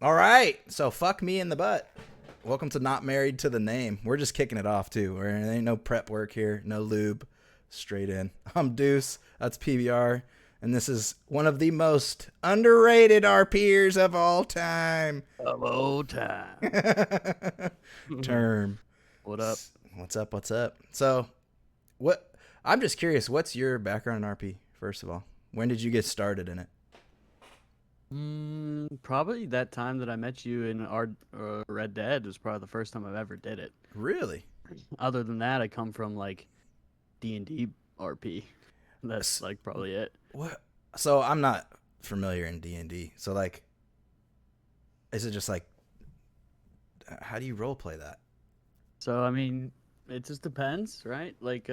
All right, so fuck me in the butt. Welcome to Not Married to the Name. We're just kicking it off too. There ain't no prep work here, no lube, straight in. I'm Deuce. That's PBR, and this is one of the most underrated RPers of all time. Of old time. Term. What up? What's up? What's up? So, what? I'm just curious. What's your background in RP? First of all, when did you get started in it? Probably that time that I met you in our Red Dead was probably the first time I've ever did it. Really? Other than that, I come from like D&D RP. That's S- like probably it. What? So I'm not familiar in D&D. So like, is it just like, how do you role play that? So I mean, it just depends, right? Like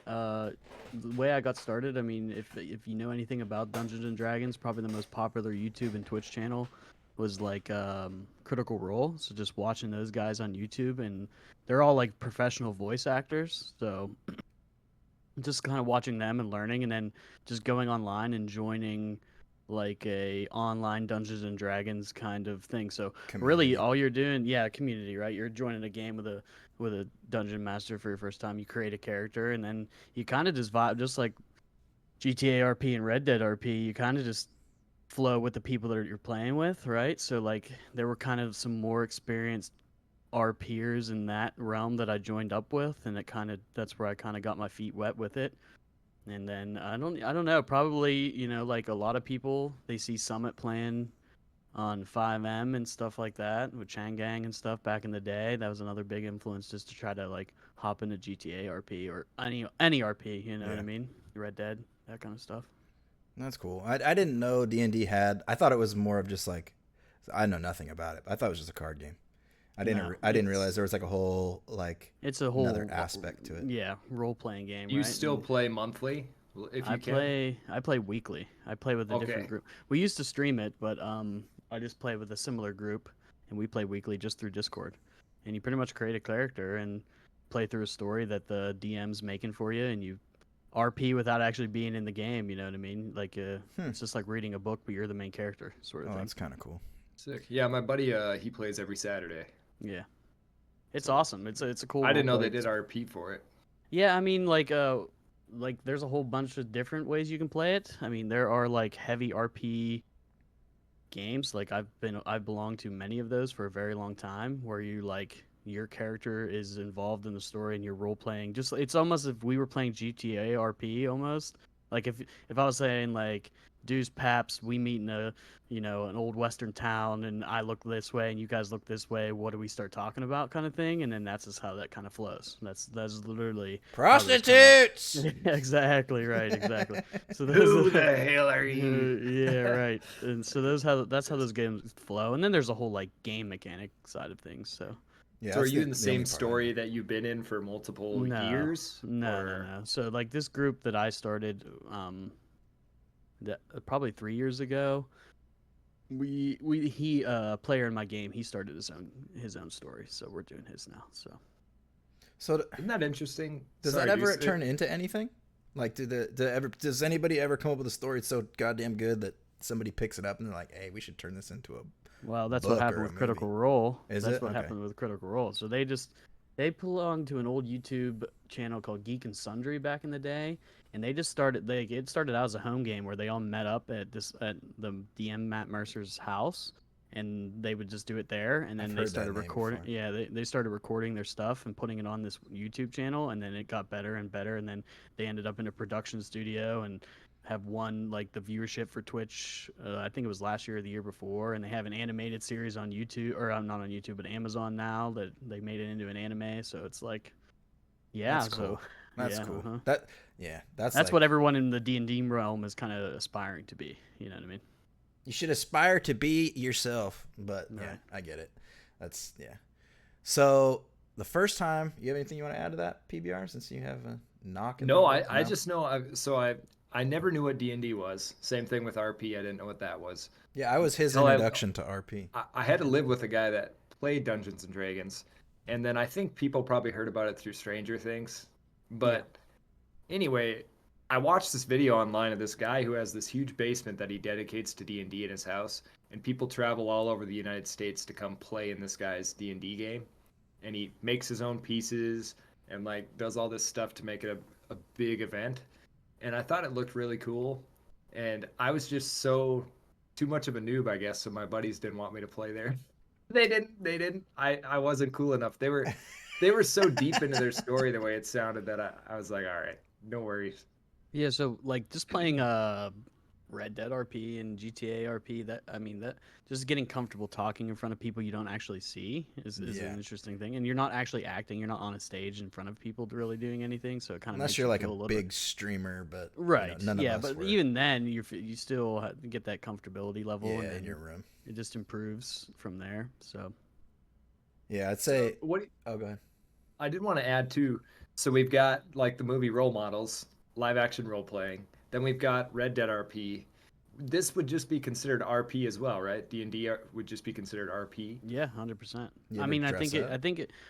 uh the way I got started, I mean, if you know anything about Dungeons and Dragons, probably the most popular YouTube and Twitch channel was like Critical Role. So just watching those guys on YouTube, and they're all like professional voice actors. So just kind of watching them and learning, and then just going online and joining like a online Dungeons and Dragons kind of thing. So really Community. all you're doing, yeah, community, right? You're joining a game with a dungeon master for your first time. You create a character, and then you kind of just vibe, just like GTA RP and Red Dead RP. You kind of just flow with the people that you're playing with, right? So like there were kind of some more experienced our peers in that realm that I joined up with, and it kind of that's where I kind of got my feet wet with it. And then I don't know, probably, like a lot of people, they see Summit playing on 5M and stuff like that with Chang and stuff back in the day. That was another big influence just to try to like hop into GTA RP or any RP, you know what I Yeah, mean? Red Dead, that kind of stuff. that's cool. I didn't know D&D had. I thought it was more of just like, I know nothing about it. I thought it was just a card game. No, I didn't realize there was like a whole like it's a another whole aspect to it. yeah, role playing game, You right? still And play monthly if I you can? play I play weekly. I play with a different Okay. group. We used to stream it, but I just play with a similar group, and we play weekly just through Discord. And you pretty much create a character and play through a story that the DM's making for you, and you RP without actually being in the game. You know what I mean? Like Hmm. it's just like reading a book, but you're the main character, sort of Oh, thing. that's kind of cool. Sick. Yeah, my buddy he plays every Saturday. Yeah, it's So awesome. It's a cool I role didn't know play. they did RP for it. Yeah, I mean, like there's a whole bunch of different ways you can play it. I mean, there are like heavy RP games. Like I've belonged to many of those for a very long time, where you like your character is involved in the story and you're role playing. Just it's almost if we were playing GTA RP almost. Like if I was saying like Deuce Paps, we meet in a an old western town, and I look this way and you guys look this way. What do we start talking about, kind of thing? And then that's just how that kind of flows. That's literally how those come up. Prostitutes. Exactly right, exactly. So those Who the hell are you? yeah, right. And so that's how those games flow. And then there's a whole like game mechanic side of things. So Yeah, So are that's you in the the only same part I know. story that you've been in for multiple no, years no, or no. So like this group that I started, probably 3 years ago. We he player in my game. He started his own story. So we're doing his now. So So isn't that interesting? does that Sorry, ever Deuce. turn into anything? Like, does anybody ever come up with a story so goddamn good that somebody picks it up and they're like, hey, we should turn this into a well, that's what book happened or a with movie? Critical Role. Is That's it what okay? happened with Critical Role. So they belonged to an old YouTube channel called Geek and Sundry back in the day, and they just started. It started out as a home game where they all met up at the DM Matt Mercer's house, and they would just do it there. And I've then they heard that started name recording. before. Yeah, they started recording their stuff and putting it on this YouTube channel, and then it got better and better, and then they ended up in a production studio and have won like the viewership for Twitch. I think it was last year or the year before, and they have an animated series on YouTube, or not on YouTube, but Amazon now that they made it into an anime. So it's like, yeah, That's so cool. That's yeah, cool. That yeah, that's that's what like everyone in the D&D realm is kind of aspiring to be. You know what I mean? you should aspire to be yourself. But yeah, Right. I get it. That's yeah. So the first time, you have anything you want to add to that PBR since you have a knock in the No, ribs? I just know I never knew what D&D was. Same thing with RP. I didn't know what that was. Yeah, I was his Until introduction to RP. I had to live with a guy that played Dungeons and Dragons, and then I think people probably heard about it through Stranger Things. Yeah. But anyway, I watched this video online of this guy who has this huge basement that he dedicates to D&D in his house, and people travel all over the United States to come play in this guy's D&D game, and he makes his own pieces and like does all this stuff to make it a big event. And I thought it looked really cool, and I was just so too much of a noob, I guess, so my buddies didn't want me to play there. They didn't. I wasn't cool enough. They were so deep into their story the way it sounded that I was like, all right, no worries. Yeah, so like just playing Red Dead RP and GTA RP, that I mean that just getting comfortable talking in front of people you don't actually see is Yeah. an interesting thing, and you're not actually acting, you're not on a stage in front of people really doing anything, so it kind of Unless makes you're you like feel a a little big streamer, but right. none Yeah, of us but were. even then you still get that comfortability level, Yeah, and in then your room. it just improves from there. So Yeah, I'd So say. what Oh, go ahead. I did want to add too. So we've got like the movie role models, live action role playing. Then we've got Red Dead RP. This would just be considered RP as well, right? D&D would just be considered RP. yeah, 100%. You I ever mean, dress up?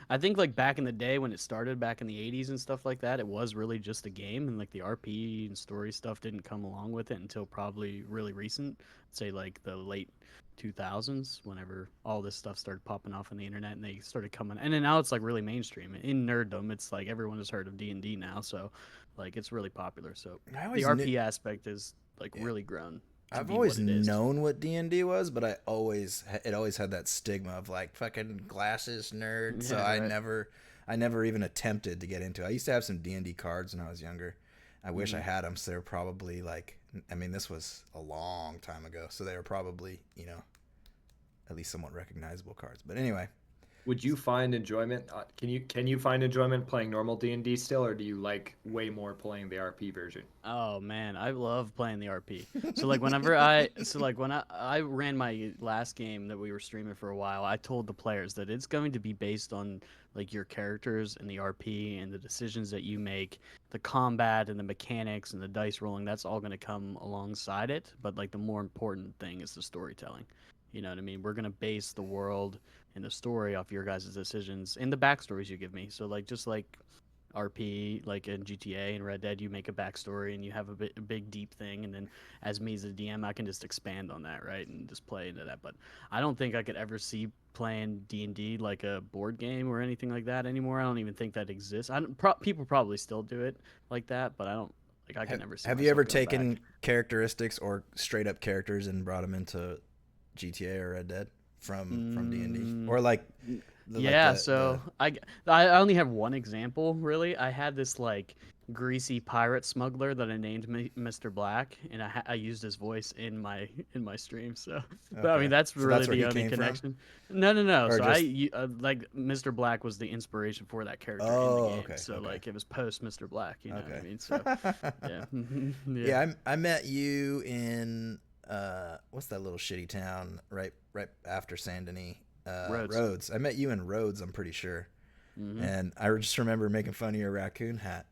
I think like back in the day when it started back in the 80s and stuff like that, it was really just a game, and like the RP and story stuff didn't come along with it until probably really recent, say like the late 2000s, whenever all this stuff started popping off on the internet and they started coming. And then now it's like really mainstream. In nerddom, it's like everyone has heard of D&D now, so like it's really popular. So I the always knew. RP aspect is like Yeah. really grown to I've be what always it is. known what D&D was, but it always had that stigma of like fucking glasses nerd. So Yeah, I right. never even attempted to get into it. I used to have some D&D cards when I was younger. I wish I Mhm. had them. So they were probably like, I mean, this was a long time ago. So they were probably, at least somewhat recognizable cards. But anyway, Would you find enjoyment? Can you find enjoyment playing normal D&D still, or do you like way more playing the RP version? Oh man, I love playing the RP. So like when I ran my last game that we were streaming for a while, I told the players that it's going to be based on like your characters and the RP and the decisions that you make, the combat and the mechanics and the dice rolling, that's all going to come alongside it, but like the more important thing is the storytelling. You know what I mean? We're going to base the world and the story off your guys' decisions and the backstories you give me. So like just like RP, like in GTA and Red Dead, you make a backstory and you have a big deep thing, and then as me as a DM, I can just expand on that, right, and just play into that. But I don't think I could ever see playing D&D like a board game or anything like that anymore. I don't even think that exists. People probably still do it like that, but I don't like. I can never see have you ever myself going taken back. characteristics or straight up characters and brought them into GTA or Red Dead from D&D? Mm, Or like yeah, so I only have one example really. I had this like greasy pirate smuggler that I named Mr. Black, and I used his voice in my stream. So, but I mean okay. that's So really that's where the he only came from? connection. No. Or So just like Mr. Black was the inspiration for that character in the Oh, game. okay, So okay. like it was post Mr. Black. You know what I Okay. mean? So yeah, yeah. Yeah, I met you in what's that little shitty town right after Saint Denis? Rhodes. Rhodes. I met you in Rhodes, I'm pretty sure. Hmm. And I just remember making fun of your raccoon hat.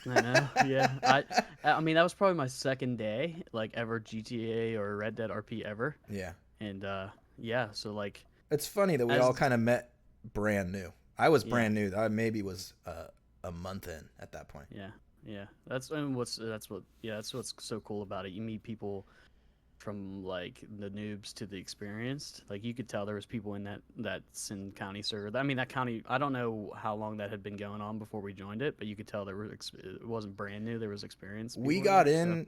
I know. Yeah. I mean that was probably my second day like ever GTA or Red Dead RP ever. Yeah. And yeah, so like It's funny that we all as kind of met brand new. I was yeah, brand new. I maybe was a month in at that point. yeah, yeah. That's what's so cool about it. You meet people from like the noobs to the experienced. Like you could tell there was people in that Sin County server. I mean that county. I don't know how long that had been going on before we joined it, but you could tell it wasn't brand new. There was experienced We people in got there. So in.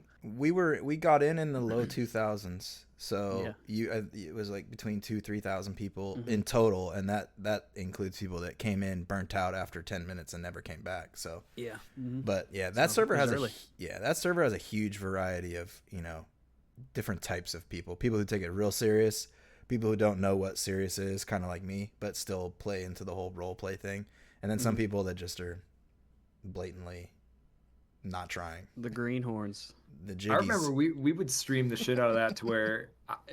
We got in the low 2000s. So yeah. it was like between 3,000 people Hmm. in total, and that includes people that came in burnt out after 10 minutes and never came back. So, Yeah. Hmm. but yeah, So it was early. that server has a huge variety of different types of people. People who take it real serious, people who don't know what serious is, kind of like me, but still play into the whole role play thing, and then some Mhm. people that just are blatantly not trying. The greenhorns. The I remember jiggies. we would stream the shit out of that to where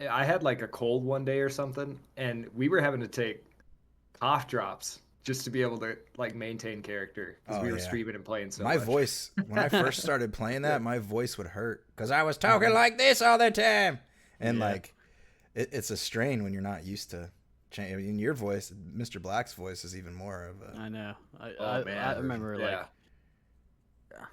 I had like a cold one day or something, and we were having to take cough drops just to be able to like maintain character because Oh we were yeah. streaming and playing so My much. voice, when I first started playing that, Yeah. my voice would hurt because I was talking like this all the time, and Yeah. like it's a strain when you're not used to change. I mean, your voice, Mr. Black's voice, is even more of a. I know. Oh I man, remember like yeah.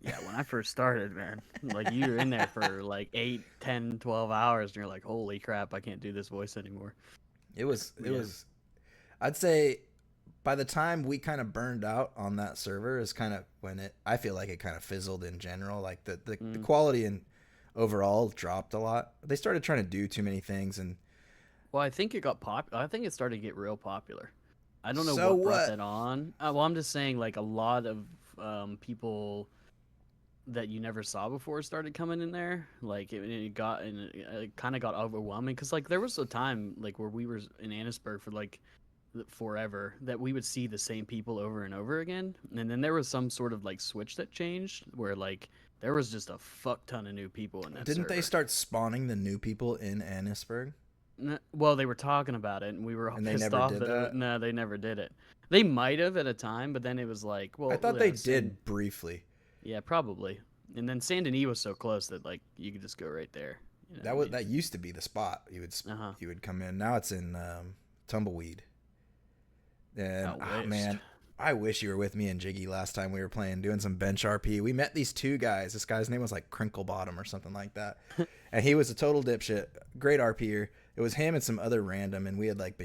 Yeah, when I first started, man, like you were in there for like 8, 10, 12 hours, and you're like, holy crap, I can't do this voice anymore. It was Yeah. I'd say by the time we kind of burned out on that server is kind of when I feel like it kind of fizzled in general. Like the quality and overall dropped a lot. They started trying to do too many things, and Well, I think it got I think it started to get real popular. I don't know so what brought what? that on. Well, I'm just saying, like a lot of people that you never saw before started coming in there. Like it kind of got overwhelming because like there was a time like where we were in Annisburg for like forever that we would see the same people over and over again, and then there was some sort of like switch that changed where like there was just a fuck ton of new people in that Didn't they server. start spawning the new people in Annisburg? Well, they were talking about it, and we were all And they pissed never off did that that? no, they never did it. They might have at a time, but then it was like, I well, thought they did briefly. yeah, probably. And then Saint Denis was so close that like you could just go right there. You know what I mean? That used to be the spot Uh-huh. you would come in. Now it's in Tumbleweed. And Outwest. man, I wish you were with me and Jiggy last time we were playing, doing some bench RP. We met these two guys. This guy's name was like Crinkle Bottom or something like that, and he was a total dipshit. Great RPer. It was him and some other random, and we had like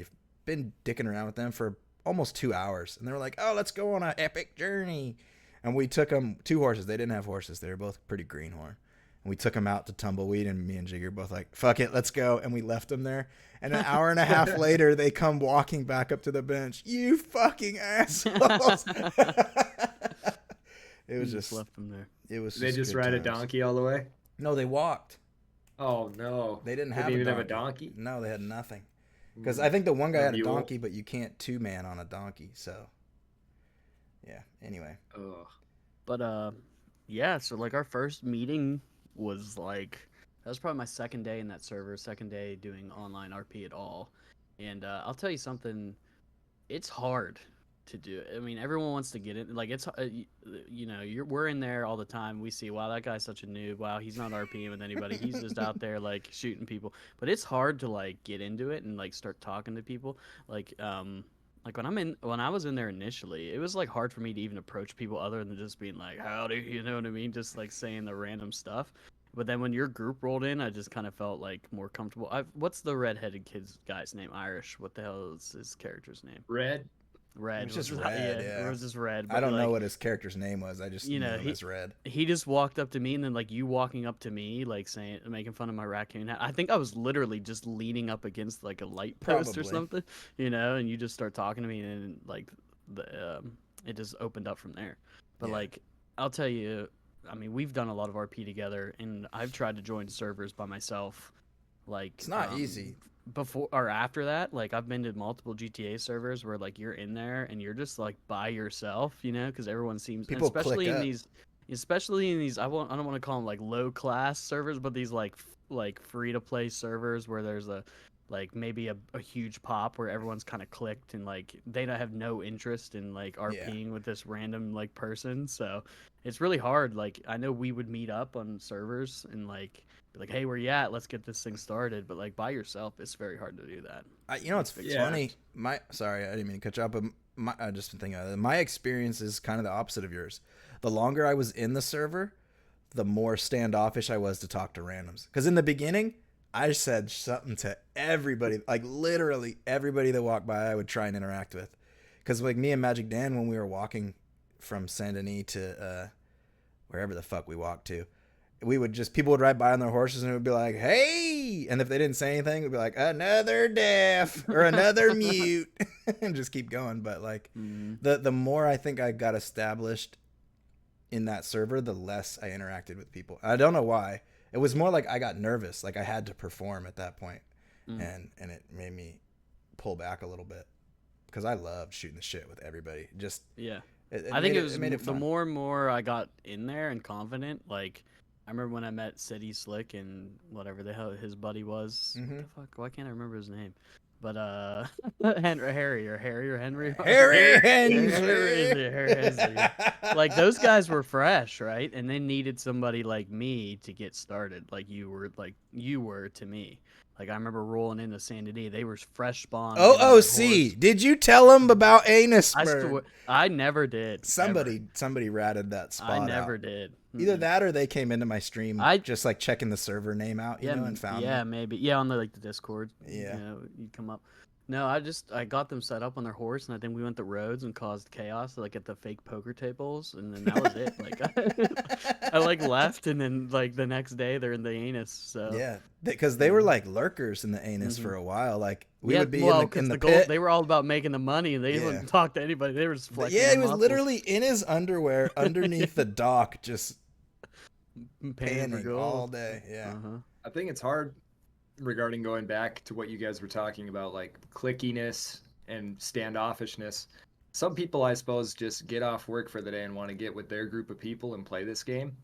been dicking around with them for almost 2 hours, and they were like, "Oh, let's go on an epic journey." And we took them 2 horses. They didn't have horses. They were both pretty greenhorn. And we took them out to Tumbleweed, and me and Jiggy were both like, "Fuck it, let's go." And we left them there. And an hour and a half later, they come walking back up to the bench. You fucking assholes! It was just left them there. It was. They just good ride a times. donkey all the way. No, they walked. Oh no, They didn't They have didn't a even donkey. have a donkey. No, they had nothing. Because I think the one guy A had a mule? donkey, but you can't 2-man on a donkey. So, yeah. Anyway, Ugh. But yeah, so like our first meeting was like that was probably my second day in that server, second day doing online RP at all. And I'll tell you something, it's hard to do. I mean, everyone wants to get in. Like it's you know, we're in there all the time. We see, wow, that guy's such a noob. Wow, he's not RPing with anybody. He's just out there like shooting people. But it's hard to like get into it and like start talking to people. Like when I was in there initially, it was like hard for me to even approach people other than just being like, howdy, you know what I mean? Just like saying the random stuff. But then when your group rolled in, I just kind of felt like more comfortable. What's the redheaded guy's name? Irish. What the hell is his character's name? Red. Red. it was just Was Red. yeah, Yeah. it was just Red. I But don't know like, what his character's name was. I just you knew know, him as Red. he just walked up to me, and then like you walking up to me, like saying, making fun of my raccoon hat. I think I was literally just leaning up against like a light post or Probably. something, you know, and you just start talking to me, and like it just opened up from there. But Yeah. like, I'll tell you, I mean, we've done a lot of RP together, and I've tried to join servers by myself. Like, It's not easy. before or after that, like I've been to multiple GTA servers where like you're in there and you're just like by yourself, you know, because everyone seems, and People click especially in these, I don't want to call them like low class servers, but these like free to play servers where there's a like maybe a huge pop where everyone's kind of clicked and like they don't have no interest in like RPing with this random like person, so it's really hard. Like I know we would meet up on servers and like be like, hey, where you at? Let's get this thing started. But like by yourself, it's very hard to do that. You know, it's Yeah. funny. Sorry, I didn't mean to cut you off, but I just been thinking about it. My experience is kind of the opposite of yours. The longer I was in the server, the more standoffish I was to talk to randoms. Because in the beginning, I said something to everybody, like literally everybody that walked by, I would try and interact with. Because like me and Magic Dan, when we were walking from Saint Denis to wherever the fuck we walked to, we would just, people would ride by on their horses and it would be like, hey, and if they didn't say anything, it would be like, another deaf or another mute, and just keep going. But like the more I think I got established in that server, the less I interacted with people. I don't know why. It was more like I got nervous, like I had to perform at that point. And it made me pull back a little bit because I loved shooting the shit with everybody. Just Yeah. it I think made it the fun. more and more I got in there and confident, like I remember when I met City Slick and whatever the hell his buddy was. What the fuck? Why can't I remember his name? But Harry or Henry. Harry Hensley. Harry Hensley. Like those guys were fresh, right? And they needed somebody like me to get started, like you were to me. Like I remember rolling into Saint Denis, they were fresh spawned. OOC, did you tell him about Anusburg? I never did. Somebody ratted that spot I never out. did. Either that or they came into my stream I- just like checking the server name out, Yeah, and found yeah, me. maybe. Yeah, on the like the Discord. Yeah. You know, you'd come up. No, I got them set up on their horse, and I think we went to Rhodes and caused chaos, like at the fake poker tables, and then that was it. Like, I like left, and then like the next day they're in the anus. So Yeah, because they you were know. like lurkers in the anus for a while. Like we would be well, in because the gold, pit. they were all about making the money, and they Yeah. wouldn't talk to anybody. They were just flexing. Yeah, their he was muscles, literally in his underwear underneath the dock, just panning for panning gold. all day. Yeah. Uh-huh. I think it's hard regarding going back to what you guys were talking about, like clickiness and standoffishness. Some people, I suppose, just get off work for the day and want to get with their group of people and play this game.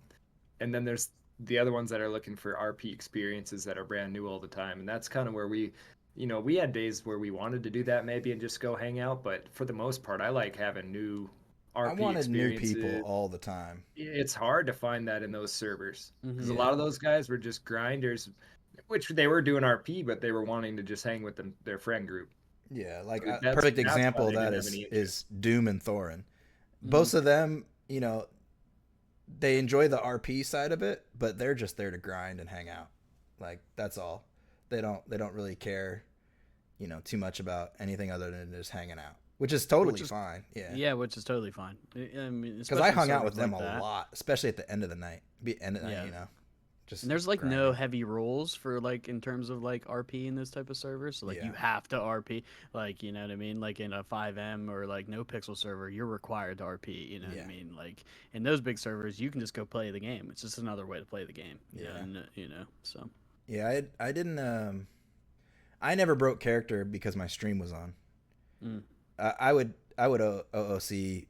And then there's the other ones that are looking for RP experiences that are brand new all the time. And that's kind of where we had days where we wanted to do that maybe and just go hang out. But for the most part, I like having new RP I wanted new experiences. people all the time. It's hard to find that in those servers because Mhm. a lot of those guys were just grinders, which they were doing RP, but they were wanting to just hang with their friend group. Yeah, like So a that's perfect why example of they that didn't have any is Doom and Thorin. Mm-hmm. Both of them, they enjoy the RP side of it, but they're just there to grind and hang out. Like that's all. They don't really care, too much about anything other than just hanging out, which is totally fine. Yeah. Yeah, which is totally fine. I mean, Because I especially hung out with servers them like a that. lot, especially at the end of the night. Yeah. Just And there's like no grinding. heavy rules for like in terms of like RP in this type of server. So like Yeah. you have to RP, like you know what I mean. Like in a 5M or like no pixel server, you're required to RP. You know what Yeah. I mean. Like in those big servers, you can just go play the game. It's just another way to play the game. Yeah. And, so. Yeah, I didn't. I never broke character because my stream was on. Mm. I would OOC,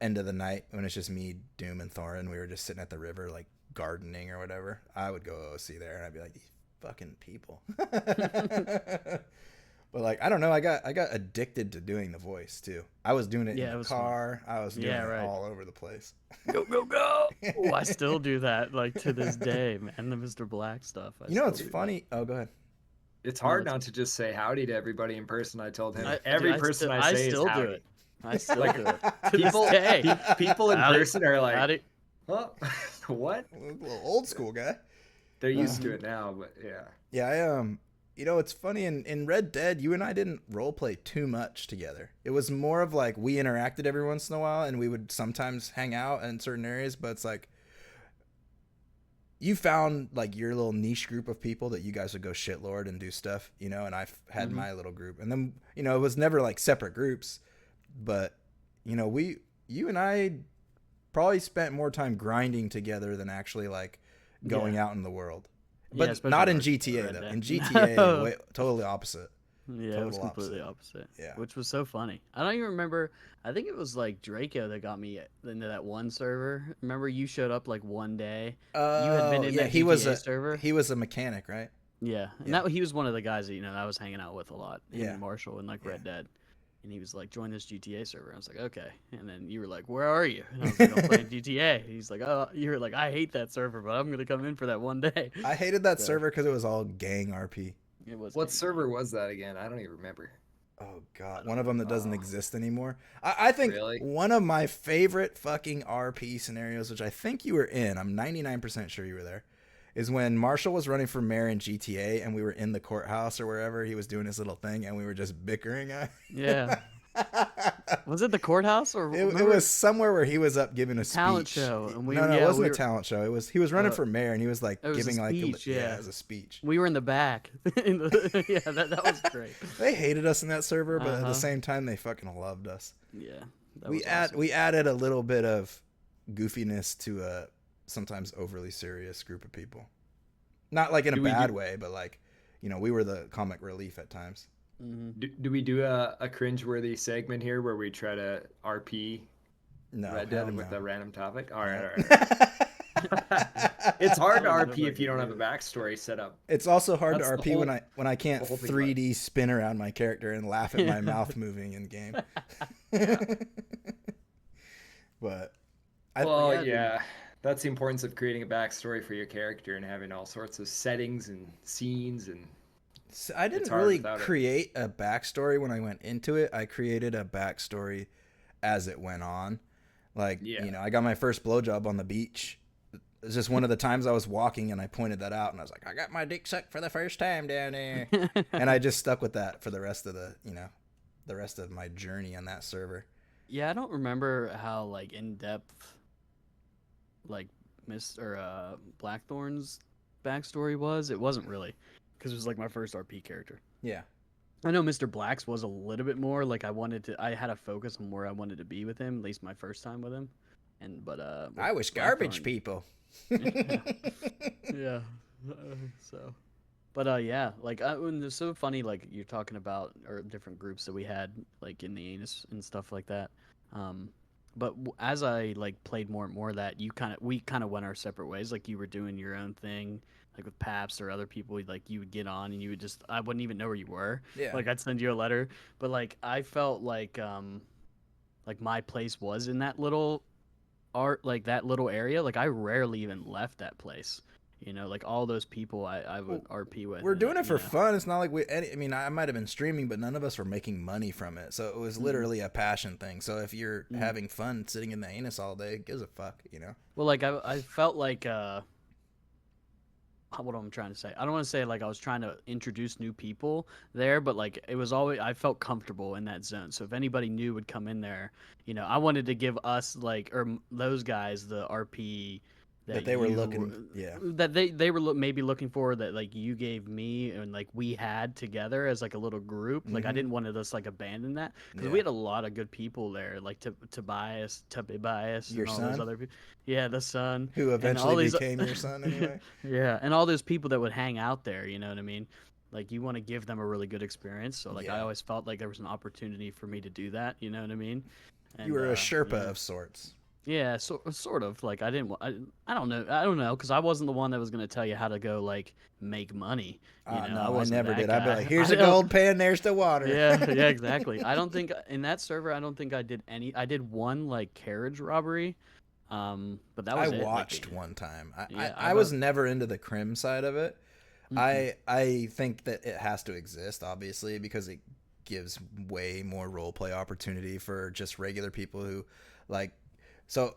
end of the night when it's just me, Doom, and Thorin. We were just sitting at the river, like gardening or whatever. I would go OOC there, and I'd be like, these fucking people. But like, I don't know. I got addicted to doing the voice too. I was doing it in the car. I was doing it all over the place. Go go go! Oh, I still do that like to this day, man. The Mr. Black stuff. It's funny. Oh, go ahead. It's hard not to just say howdy to everybody in person. I told him I say still is do howdy. it. I still Like, do it. To this day. People in Howdy. person are like, Howdy. oh, what? A little old school guy. They're used to it now, but yeah. Yeah, it's funny in Red Dead, you and I didn't roleplay too much together. It was more of like we interacted every once in a while, and we would sometimes hang out in certain areas. But it's like you found like your little niche group of people that you guys would go shitlord and do stuff, and I've had my little group, and then it was never like separate groups, but you and I probably spent more time grinding together than actually like going out in the world. But not in GTA though. In GTA, totally opposite. Yeah, it was completely opposite. Yeah. Which was so funny. I don't even remember. I think it was like Draco that got me into that one server. Remember you showed up like one day. You had been in that GTA server. He was a mechanic, right? Yeah. And that he was one of the guys that I was hanging out with a lot. Yeah. In Marshall and like Red Dead. And he was like, join this GTA server. I was like, okay. And then you were like, where are you? And I was like, I'm playing GTA. He's like, oh, you were like, I hate that server, but I'm going to come in for that one day. I hated that server because it was all gang RP. It was. What server was that again? I don't even remember. Oh, God. One of them that doesn't exist anymore. I think Really? one of my favorite fucking RP scenarios, which I think you were in, I'm 99% sure you were there, is when Marshall was running for mayor in GTA and we were in the courthouse or wherever he was doing his little thing and we were just bickering. Yeah. Was it the courthouse or it was somewhere where he was up giving a speech. Talent show, and it wasn't a talent show. He was running for mayor and he was like giving like speech, as a speech. We were in the back. Yeah, that was great. They hated us in that server, but at the same time they fucking loved us. Yeah, we added a little bit of goofiness to a sometimes overly serious group of people. Not like in a bad way, but like we were the comic relief at times. Mm-hmm. Do we do a cringe-worthy segment here where we try to RP Red Dead with a random topic? All right. It's hard to RP if you don't have a backstory set up. It's also hard to RP when I can't 3D spin around my character and laugh at my mouth moving in game. But that's the importance of creating a backstory for your character and having all sorts of settings and scenes and. So I didn't really create a backstory when I went into it. I created a backstory as it went on. Like, I got my first blowjob on the beach It's just one of the times I was walking and I pointed that out and I was like, I got my dick sucked for the first time down there. And I just stuck with that for the rest of the rest of my journey on that server. Yeah, I don't remember how like in depth like Blackthorn's backstory was. It wasn't really, because it was like my first RP character. Yeah. I know Mr. Black's was a little bit more like I had a focus on where I wanted to be with him, at least my first time with him. I was garbage people. Yeah. Yeah. So, but yeah, like and it's so funny. Like you're talking about or different groups that we had like in the anus and stuff like that. But as I like played more and more of that, we kind of went our separate ways. Like you were doing your own thing, like with Paps or other people. Like you would get on and you would just I wouldn't even know where you were. Yeah. Like I'd send you a letter, but like I felt like my place was in that little that little area. Like I rarely even left that place. Like all those people I would RP with. We're doing it for fun. It's not like I mean, I might have been streaming, but none of us were making money from it. So it was literally a passion thing. So if you're having fun sitting in the anus all day, it gives a fuck, Well, like I felt like what I'm trying to say. I don't want to say like I was trying to introduce new people there, but like it was always I felt comfortable in that zone. So if anybody new would come in there, I wanted to give us like those guys the RP that they were looking, that they were maybe looking for, that like you gave me and like we had together as like a little group. Like I didn't want to just like abandon that, because we had a lot of good people there, like Tobias, your and all son? those other people. Yeah, the son who eventually became your son anyway. Yeah, and all those people that would hang out there. You know what I mean? Like you want to give them a really good experience. So like I always felt like there was an opportunity for me to do that. You know what I mean? And, you were a Sherpa of sorts. Yeah, sort of. Like I don't know, because I wasn't the one that was gonna tell you how to go like make money. No, I never did. I'd be like, here's a gold pan, there's the water. Yeah, exactly. I don't think in that server, I don't think I did any. I did one like carriage robbery, but that was I it. watched one time. Yeah, I was never into the crim side of it. Mhm. I think that it has to exist, obviously, because it gives way more role play opportunity for just regular people who like. So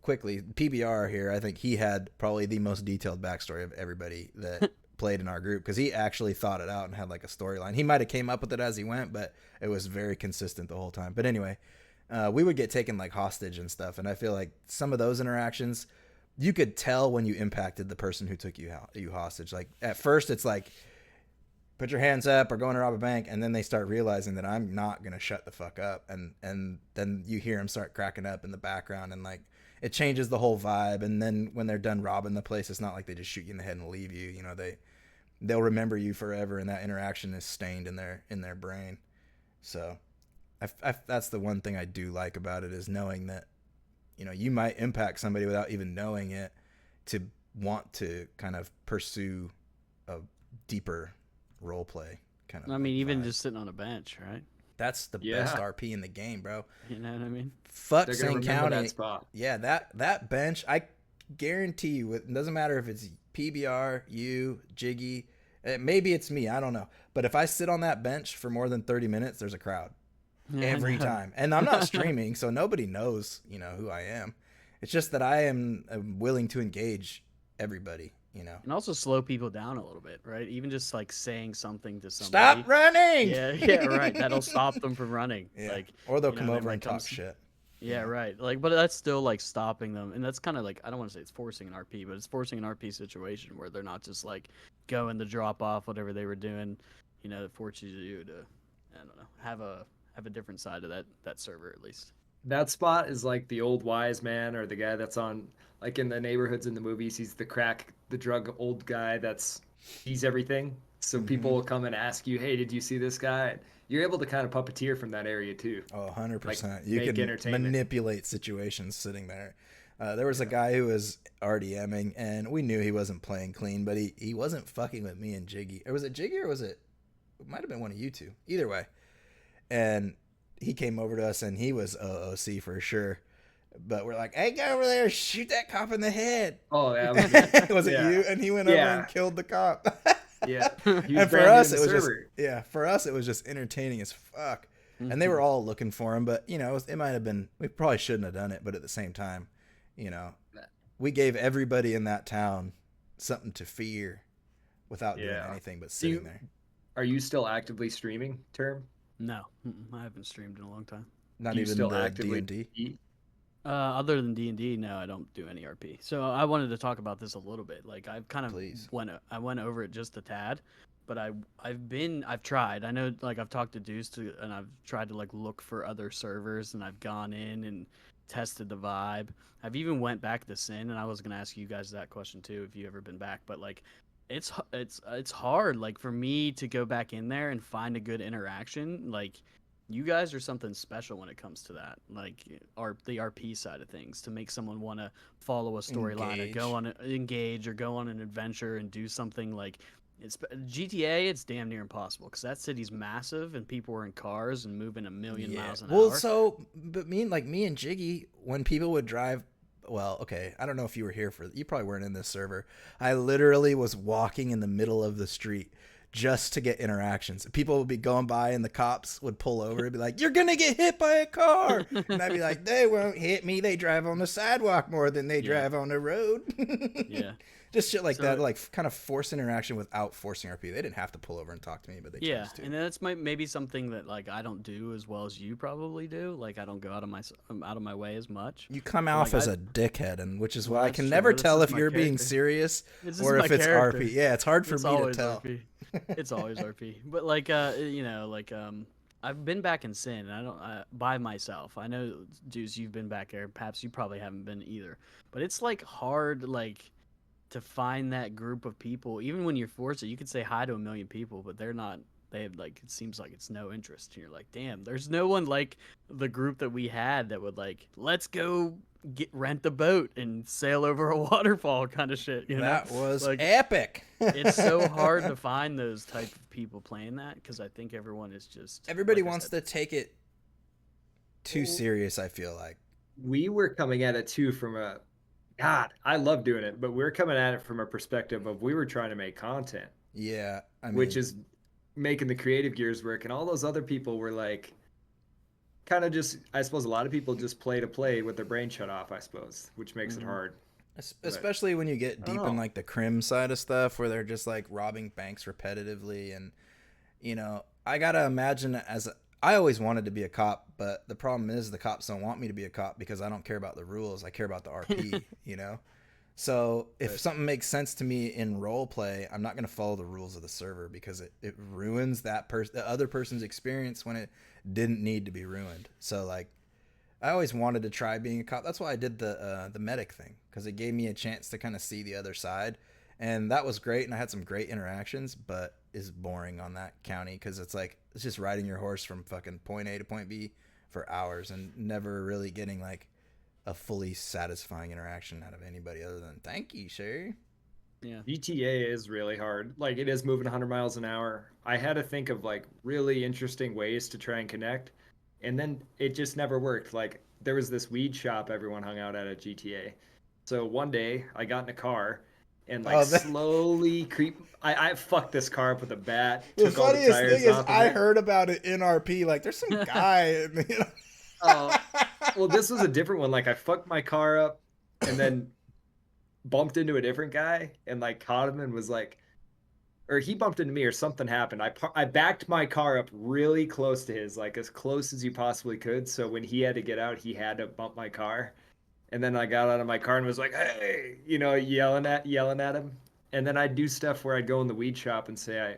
quickly, PBR here, I think he had probably the most detailed backstory of everybody that played in our group, because he actually thought it out and had like a storyline. He might have came up with it as he went, but it was very consistent the whole time. But anyway, we would get taken like hostage and stuff, and I feel like some of those interactions, you could tell when you impacted the person who took you hostage. Like at first it's like, put your hands up or going to rob a bank, and then they start realizing that I'm not gonna shut the fuck up, and then you hear them start cracking up in the background, and like it changes the whole vibe. And then when they're done robbing the place, it's not like they just shoot you in the head and leave you. They'll remember you forever, and that interaction is stained in their brain. So that's the one thing I do like about it, is knowing that you might impact somebody without even knowing it, to want to kind of pursue a deeper role play kind of. I mean, even vibe. just sitting on a bench, right? That's the best RP in the game, bro. You know what I mean? Fuck St. County. That spot. Yeah, that bench, I guarantee you, it doesn't matter if it's PBR, you, Jiggy, maybe it's me, I don't know. But if I sit on that bench for more than 30 minutes, there's a crowd. Every time. And I'm not streaming, so nobody knows, who I am. It's just that I am willing to engage everybody. And also slow people down a little bit, right? Even just like saying something to somebody. Stop running! Yeah, right. That'll stop them from running. Yeah. Like, or they'll come over and talk shit. Yeah, right. Like, but that's still like stopping them, and that's kind of like, I don't want to say it's forcing an RP, but it's forcing an RP situation where they're not just like going to drop off whatever they were doing. It forces you to, I don't know, have a different side of that server at least. That spot is like the old wise man, or the guy that's on, like in the neighborhoods in the movies, he's the drug old guy that's sees everything. So people will come and ask you, hey, did you see this guy? You're able to kind of puppeteer from that area too. Oh, 100%. Like, you make can entertainment. manipulate situations sitting there. There was a guy who was RDMing, and we knew he wasn't playing clean, but he wasn't fucking with me and Jiggy. Or was it Jiggy, or was it might have been one of you two? Either way. And he came over to us, and he was OOC for sure. But we're like, hey, go over there, shoot that cop in the head. Oh, yeah. Was it you? And he went over and killed the cop. Yeah. And for us, it was for us, it was just entertaining as fuck. Mm-hmm. And they were all looking for him, but it might have been, we probably shouldn't have done it, but at the same time, we gave everybody in that town something to fear without doing Yeah. anything but Do sitting you, there. are you still actively streaming, Term? No, I haven't streamed in a long time. Not Do you even still the actively D&D. eat? Other than D&D, no, I don't do any RP. So I wanted to talk about this a little bit. Like I've kind of Please. I went over it just a tad, but I've tried. I know like I've talked to Deuce and I've tried to like look for other servers and I've gone in and tested the vibe. I've even went back to Sin and I was gonna ask you guys that question too if you ever been back, but like it's hard like for me to go back in there and find a good interaction like you guys are something special when it comes to that, like the RP side of things, to make someone want to follow a storyline or go on engage or go on an adventure and do something like it's GTA. It's damn near impossible because that city's massive and people are in cars and moving a million miles an Well, hour. so, but me and Jiggy, when people would drive, well, okay, I don't know if you were here for, you probably weren't in this server. I literally was walking in the middle of the street just to get interactions. People would be going by and the cops would pull over and be like, "You're gonna get hit by a car," and I'd be like, "They won't hit me. They drive on the sidewalk more than they drive on the road." Yeah. Just shit like So- that, like kind of force interaction without forcing RP. They didn't have to pull over and talk to me, but they Yeah, chose to. and that's maybe something that like I don't do as well as you probably do. Like I don't go out of my way as much. You come But, off like, as a dickhead, and which is Well, why I that's can true. never This tell is if my you're being character. serious This or is if my it's character. RP. Yeah, it's hard for It's me to always tell. RP. It's always RP. But like you know, like I've been back in Sin and I don't by myself. I know Deuce, you've been back there. Perhaps you probably haven't been either. But it's like hard like to find that group of people. Even when you're forced it, you could say hi to a million people, but they're not. They have like it seems like it's no interest. And you're like, damn, there's no one like the group that we had that would like, let's go rent the boat and sail over a waterfall kind of shit. You know, That was like epic. it's so hard to find those type of people playing that because I think everyone is just Everybody like I wants said, to take it too serious, I feel like. We were coming at it too from a God, I love doing it, but we're coming at it from a perspective of we were trying to make content, Yeah, I mean, which is making the creative gears work, and all those other people were like kind of just I suppose a lot of people just play to play with their brain shut off, I suppose, which makes it hard. especially when you get I don't deep in know. like the crim side of stuff where they're just like robbing banks repetitively, and you know, I gotta imagine I always wanted to be a cop, but the problem is the cops don't want me to be a cop because I don't care about the rules. I care about the RP, you know? So if Right. something makes sense to me in role play, I'm not going to follow the rules of the server because it ruins the other person's experience when it didn't need to be ruined. So like, I always wanted to try being a cop. That's why I did the medic thing, because it gave me a chance to kind of see the other side, and that was great. And I had some great interactions, but is boring on that county because it's like it's just riding your horse from fucking point A to point B for hours and never really getting like a fully satisfying interaction out of anybody other than "thank you, sir." yeah. GTA is really hard. Like it is moving 100 miles an hour. I had to think of like really interesting ways to try and connect, and then it just never worked. Like there was this weed shop everyone hung out at GTA. So one day I got in a car and like Oh, slowly creep. I fucked this car up with a bat. The Took all the funniest tires thing is off of I it. heard about it in RP. Like, there's some guy, you know. Oh, well, this was a different one. Like I fucked my car up, and then bumped into a different guy and like caught him and was like, or he bumped into me or something happened. I backed my car up really close to his, like as close as you possibly could. So when he had to get out, he had to bump my car. And then I got out of my car and was like, "Hey," you know, yelling at him. And then I'd do stuff where I'd go in the weed shop and say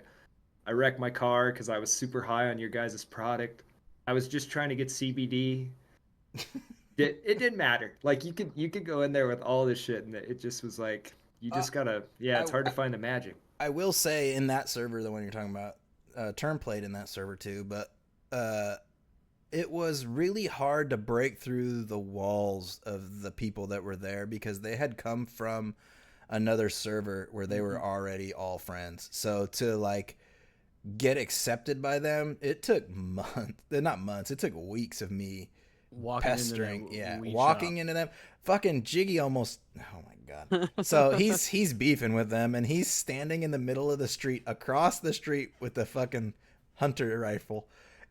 I wrecked my car because I was super high on your guys' product. I was just trying to get CBD. It didn't matter. Like you could go in there with all this shit and it just was like you just gotta it's hard to find the magic. I will say in that server, the one you're talking about, Term played in that server too, but it was really hard to break through the walls of the people that were there because they had come from another server where they were already all friends. So to like get accepted by them, it took months. Not months. It took weeks of me Walking pestering, into yeah, weed walking shop. into them. Fucking Jiggy almost. Oh my god. So he's beefing with them, and he's standing in the middle of the street, across the street, with the fucking hunter rifle,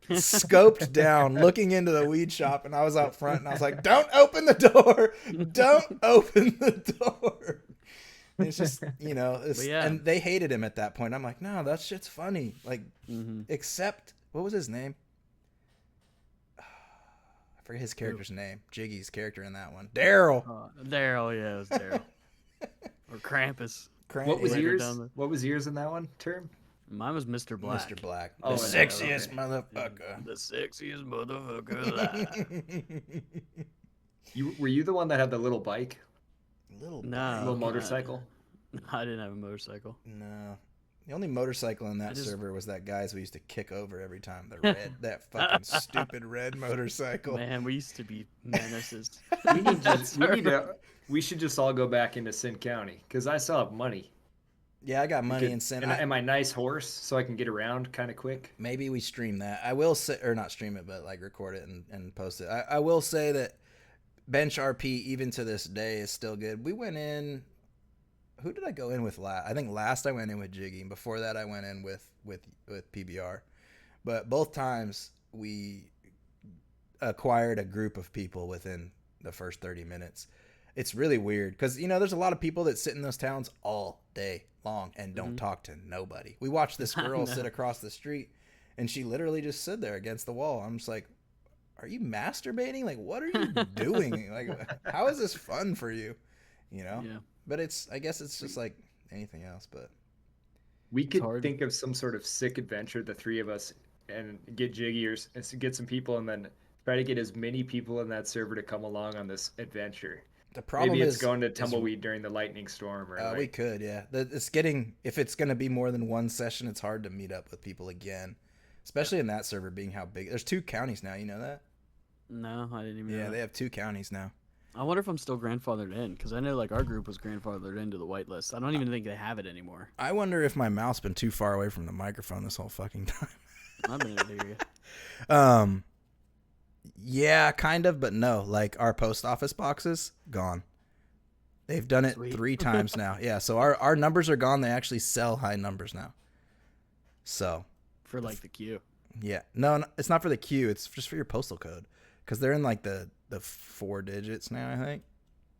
scoped down, looking into the weed shop, and I was out front, and I was like, "Don't open the door! Don't open the door!" And it's just, yeah. and they hated him at that point. I'm like, "No, that shit's funny." Like, except what was his name? I forget his character's name. Jiggy's character in that one, Daryl. Daryl, yeah, it was Daryl. Or Krampus. What was Later yours? down the- What was yours in that one term? Mine was Mr. Black. Mr. Black, Oh, the yeah, sexiest okay. motherfucker. The sexiest motherfucker alive. Were you the one that had the little bike, Little No. little motorcycle? I didn't have a motorcycle. No. The only motorcycle in that just- server was that guy's we used to kick over every time. That fucking stupid red motorcycle. Man, we used to be menaces. We should just all go back into Sin County because I still have money. Yeah, I got money in Sin. And my nice horse, so I can get around kind of quick. Maybe we stream that. I will say, or not stream it, but like record it and post it. I will say that bench RP, even to this day, is still good. We went in. Who did I go in with last? I think last I went in with Jiggy. And before that, I went in with PBR. But both times we acquired a group of people within the first 30 minutes. It's really weird because, there's a lot of people that sit in those towns all day long and don't talk to nobody. We watched this girl sit across the street and she literally just stood there against the wall. I'm just like, are you masturbating? Like, what are you doing? Like, how is this fun for you? Yeah. But I guess it's just like anything else, but we could think of some sort of sick adventure, the three of us, and get Jiggy or get some people and then try to get as many people in that server to come along on this adventure. The problem Maybe it's is going to Tumbleweed during the lightning storm. Or we could, yeah. If it's going to be more than one session, it's hard to meet up with people again, especially in that server being how big. There's 2 counties now. You know that? No, I didn't even know. Yeah, that. they have 2 counties now. I wonder if I'm still grandfathered in because I know like our group was grandfathered into the whitelist. I don't even think they have it anymore. I wonder if my mouth's been too far away from the microphone this whole fucking time. I've been able to hear you. Yeah, kind of, but no. Like our post office boxes gone. They've done it Sweet. 3 times now. Yeah, so our numbers are gone. They actually sell high numbers now. So For like the queue. yeah, no, it's not for the queue. It's just for your postal code because they're in like the 4 digits now, I think.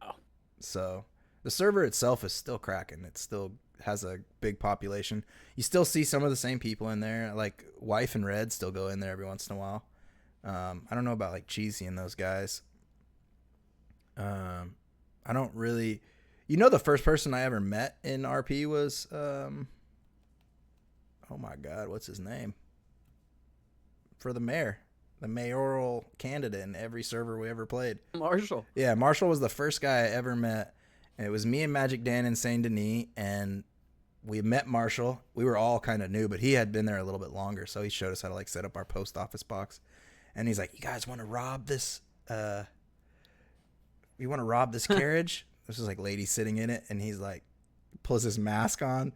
Oh. So the server itself is still cracking. It still has a big population. You still see some of the same people in there. Like Wife and Red still go in there every once in a while. I don't know about like Cheesy and those guys. I don't really, the first person I ever met in RP was, oh my God, what's his name? For the mayor, the mayoral candidate in every server we ever played. Marshall. Yeah, Marshall was the first guy I ever met. And it was me and Magic Dan in Saint Denis, and we met Marshall. We were all kind of new, but he had been there a little bit longer, so he showed us how to like set up our post office box. And he's like, "You guys want to rob this? You want to rob this carriage?" This is like lady sitting in it, and he's like, pulls his mask on,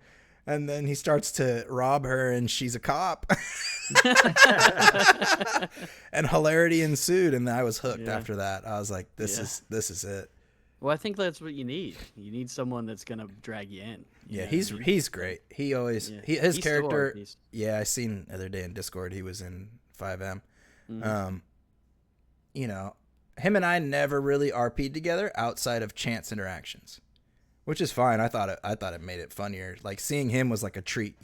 and then he starts to rob her, and she's a cop. And hilarity ensued, and I was hooked after that. I was like, this is it. Well, I think that's what you need. You need someone that's gonna drag you in. Yeah, he's great. He always his He's character. still RPs. Yeah, I seen the other day in Discord he was in 5M. Him and I never really RP'd together outside of chance interactions, which is fine. I thought it made it funnier. Like seeing him was like a treat,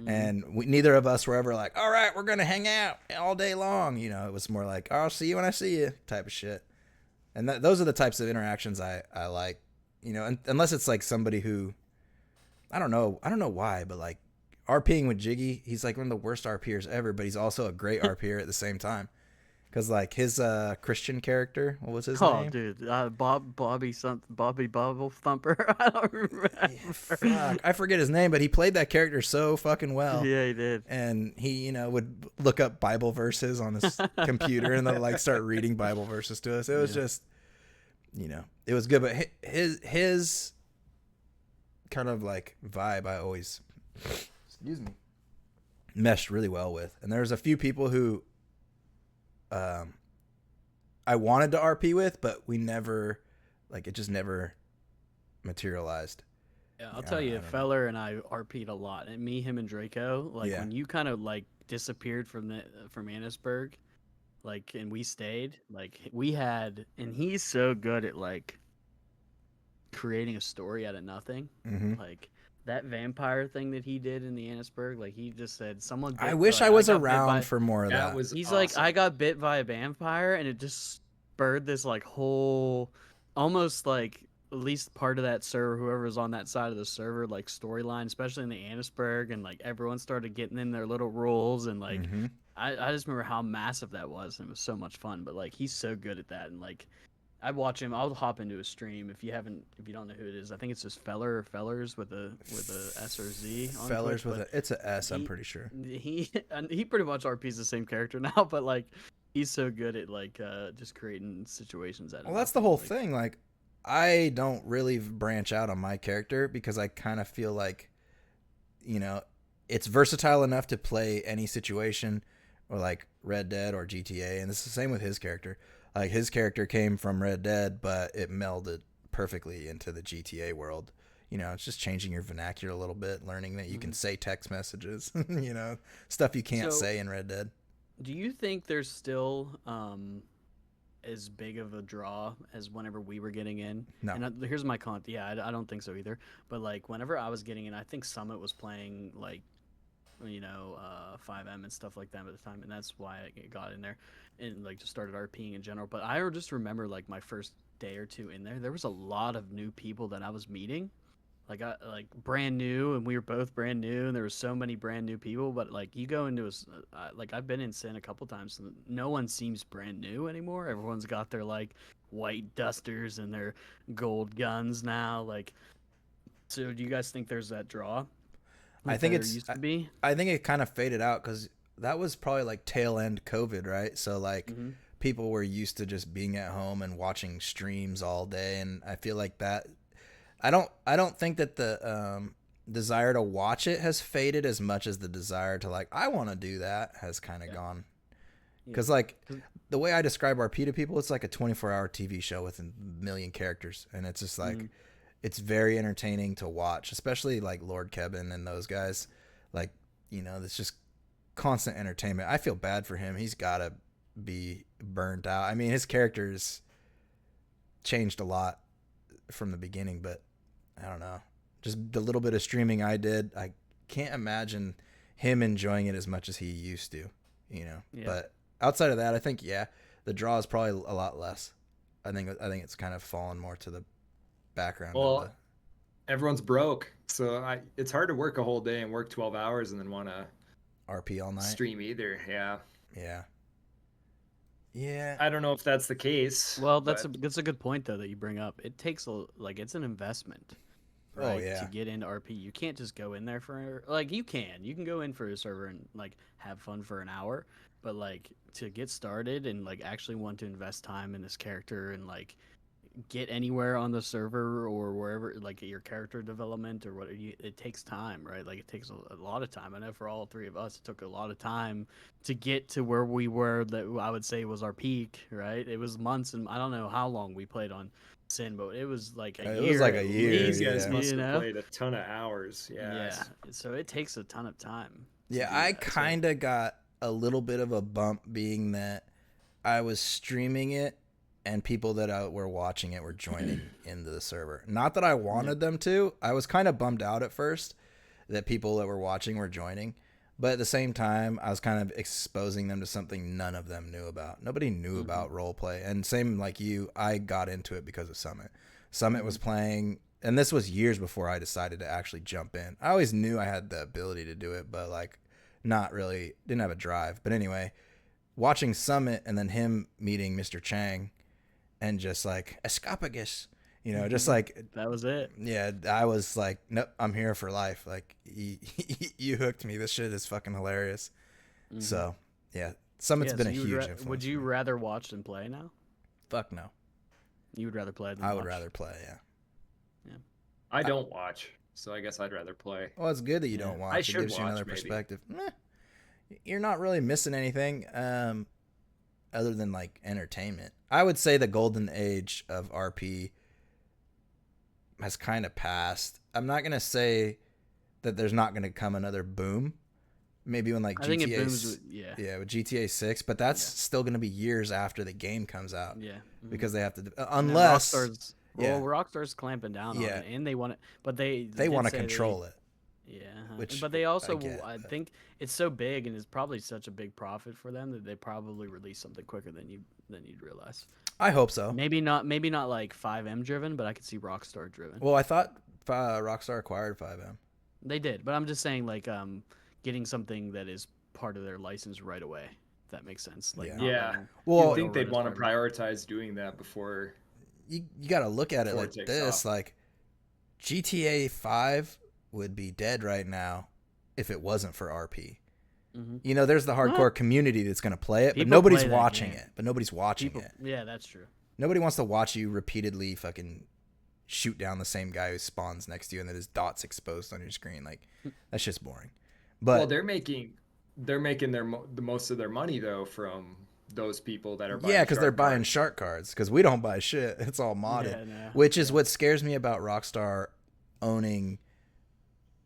And neither of us were ever like, all right, we're gonna hang out all day long. It was more like, I'll see you when I see you type of shit. And those are the types of interactions I like, unless it's like somebody who, I don't know why, but like RPing with Jiggy, he's like one of the worst RPers ever, but he's also a great RPer at the same time. Because like his Christian character, what was his name? Oh, dude, Bobby Bobble Thumper. I don't remember. Fuck, I forget his name, but he played that character so fucking well. Yeah, he did. And he, would look up Bible verses on his computer and then like start reading Bible verses to us. It was just, it was good. But his kind of like vibe, I always, excuse me, meshed really well with. And there's a few people who I wanted to RP with, but we never, like, it just never materialized. Yeah, I'll tell you, Feller and I RP'd a lot. And me, him, and Draco, like, when you kind of, like, disappeared from Annisburg, like, and we stayed, like, and he's so good at like creating a story out of nothing. Hmm. Like that vampire thing that he did in the Annisburg, like he just said someone I bit wish like I I was got bit around by for more of That that. was he's like awesome. I got bit by a vampire and it just spurred this like whole almost like at least part of that server, whoever was on that side of the server, like storyline, especially in the Annisburg, and like everyone started getting in their little roles and like Hmm. I just remember how massive that was and it was so much fun. But like he's so good at that and like I'd watch him. I'll hop into a stream if you don't know who it is. I think it's just Feller or Fellers with a S or Z on Fellers Twitch. with But it's a S, I'm he pretty sure. he pretty much RP's the same character now. But like he's so good at like just creating situations out of Well, that's the nothing. whole Like thing. Like, I don't really branch out on my character because I kind of feel like, you know, it's versatile enough to play any situation, or like Red Dead or GTA, and it's the same with his character. Like his character came from Red Dead, but it melded perfectly into the GTA world. It's just changing your vernacular a little bit, learning that you can mhm. say text messages, stuff you can't So say in Red Dead. do you think there's still as big of a draw as whenever we were getting in? No. And here's my con. Yeah, I don't think so either. But like whenever I was getting in, I think Summit was playing like 5M and stuff like that at the time, and that's why I got in there and like just started RPing in general. But I just remember like my first day or two in there was a lot of new people that I was meeting, like I like brand new, and we were both brand new, and there were so many brand new people. But like you go into like I've been in Sin a couple times, and no one seems brand new anymore. Everyone's got their like white dusters and their gold guns now. Like, so do you guys think there's that draw I like think there it's used to be? I think it kind of faded out because that was probably like tail end COVID, right? So like Mm-hmm. people were used to just being at home and watching streams all day, and I feel like that. I don't think that the desire to watch it has faded as much as the desire to like I want to do that has kind of Yeah. gone. Yeah. Because like the way I describe RP to people, it's like a 24-hour TV show with a million characters, and it's just like. Mhm. It's very entertaining to watch, especially like Lord Kevin and those guys. Like, it's just constant entertainment. I feel bad for him. He's got to be burnt out. I mean, his character's changed a lot from the beginning, but I don't know. Just the little bit of streaming I did, I can't imagine him enjoying it as much as he used to. Yeah. But outside of that, I think, yeah, the draw is probably a lot less. I think it's kind of fallen more to the background of the Well, everyone's broke, so it's hard to work a whole day and work 12 hours and then want to RP all night. stream either. Yeah. Yeah. Yeah. I don't know if that's the case. Well, but that's a good point though that you bring up. It takes it's an investment, Oh, right? yeah. To get into RP, you can't just go in there for like you can go in for a server and like have fun for an hour, but like to get started and like actually want to invest time in this character and like get anywhere on the server or wherever, like your character development or it takes time, right? Like it takes a lot of time. I know for all three of us, it took a lot of time to get to where we were. That I would say was our peak, right? It was months, and I don't know how long we played on Sin, but it was like a It year. was like a at year, least, you guys yeah. must you have know? played a ton of hours. Yeah. Yeah. So it takes a ton of time. To Yeah, do I that, so- kind of got a little bit of a bump being that I was streaming it and people that were watching it were joining into the server. Not that I wanted them to. I was kind of bummed out at first that people that were watching were joining. But at the same time, I was kind of exposing them to something none of them knew about. Nobody knew about roleplay. And same like you, I got into it because of Summit. Summit was playing, and this was years before I decided to actually jump in. I always knew I had the ability to do it, but like not really, didn't have a drive. But anyway, watching Summit and then him meeting Mr. Chang and just like escapagus, just like that was it. yeah, I was like, nope, I'm here for life. Like you hooked me. This shit is fucking hilarious. Mhm. So yeah, Summit's Yeah, been so a you huge would influence. would you for me. rather watch than play now? Fuck no. You would rather play than I watch? would rather play. Yeah. I don't watch, so I guess I'd rather play. Well, it's good that you Yeah. don't watch. I It should gives you watch, another maybe. perspective. You're not really missing anything other than like entertainment. I would say the golden age of RP has kind of passed. I'm not going to say that there's not going to come another boom, maybe when like I think it GTA, booms with with GTA 6, but that's Yeah. still going to be years after the game comes out yeah. Mhm. because they have to And then unless Rockstar's clamping down on it, and they want it, but they they did want to say control it, yeah, which but they I also get. I But think it's so big and it's probably such a big profit for them that they probably release something quicker than you'd realize. I hope so. Maybe not like 5M driven, but I could see Rockstar driven. Well, I thought Rockstar acquired 5M. They did, but I'm just saying like getting something that is part of their license right away. If that makes sense. Like Yeah. not Yeah. letting Well, You'd think oil run they'd its want to forever. prioritize doing that before. you got to look at it Before like it takes this. off. Like GTA 5 would be dead right now if it wasn't for RP. Mhm. You know, there's the hardcore What? community that's going to play it, but People nobody's play that watching game. it. But nobody's watching People, it. yeah, that's true. Nobody wants to watch you repeatedly fucking shoot down the same guy who spawns next to you and then his dot's exposed on your screen. Like, that's just boring. But Well, they're making the most of their money though from those people that are buying. yeah, because they're shark buying cards. shark cards. Because we don't buy shit. It's all modded, Yeah, no, which is yeah. what scares me about Rockstar owning,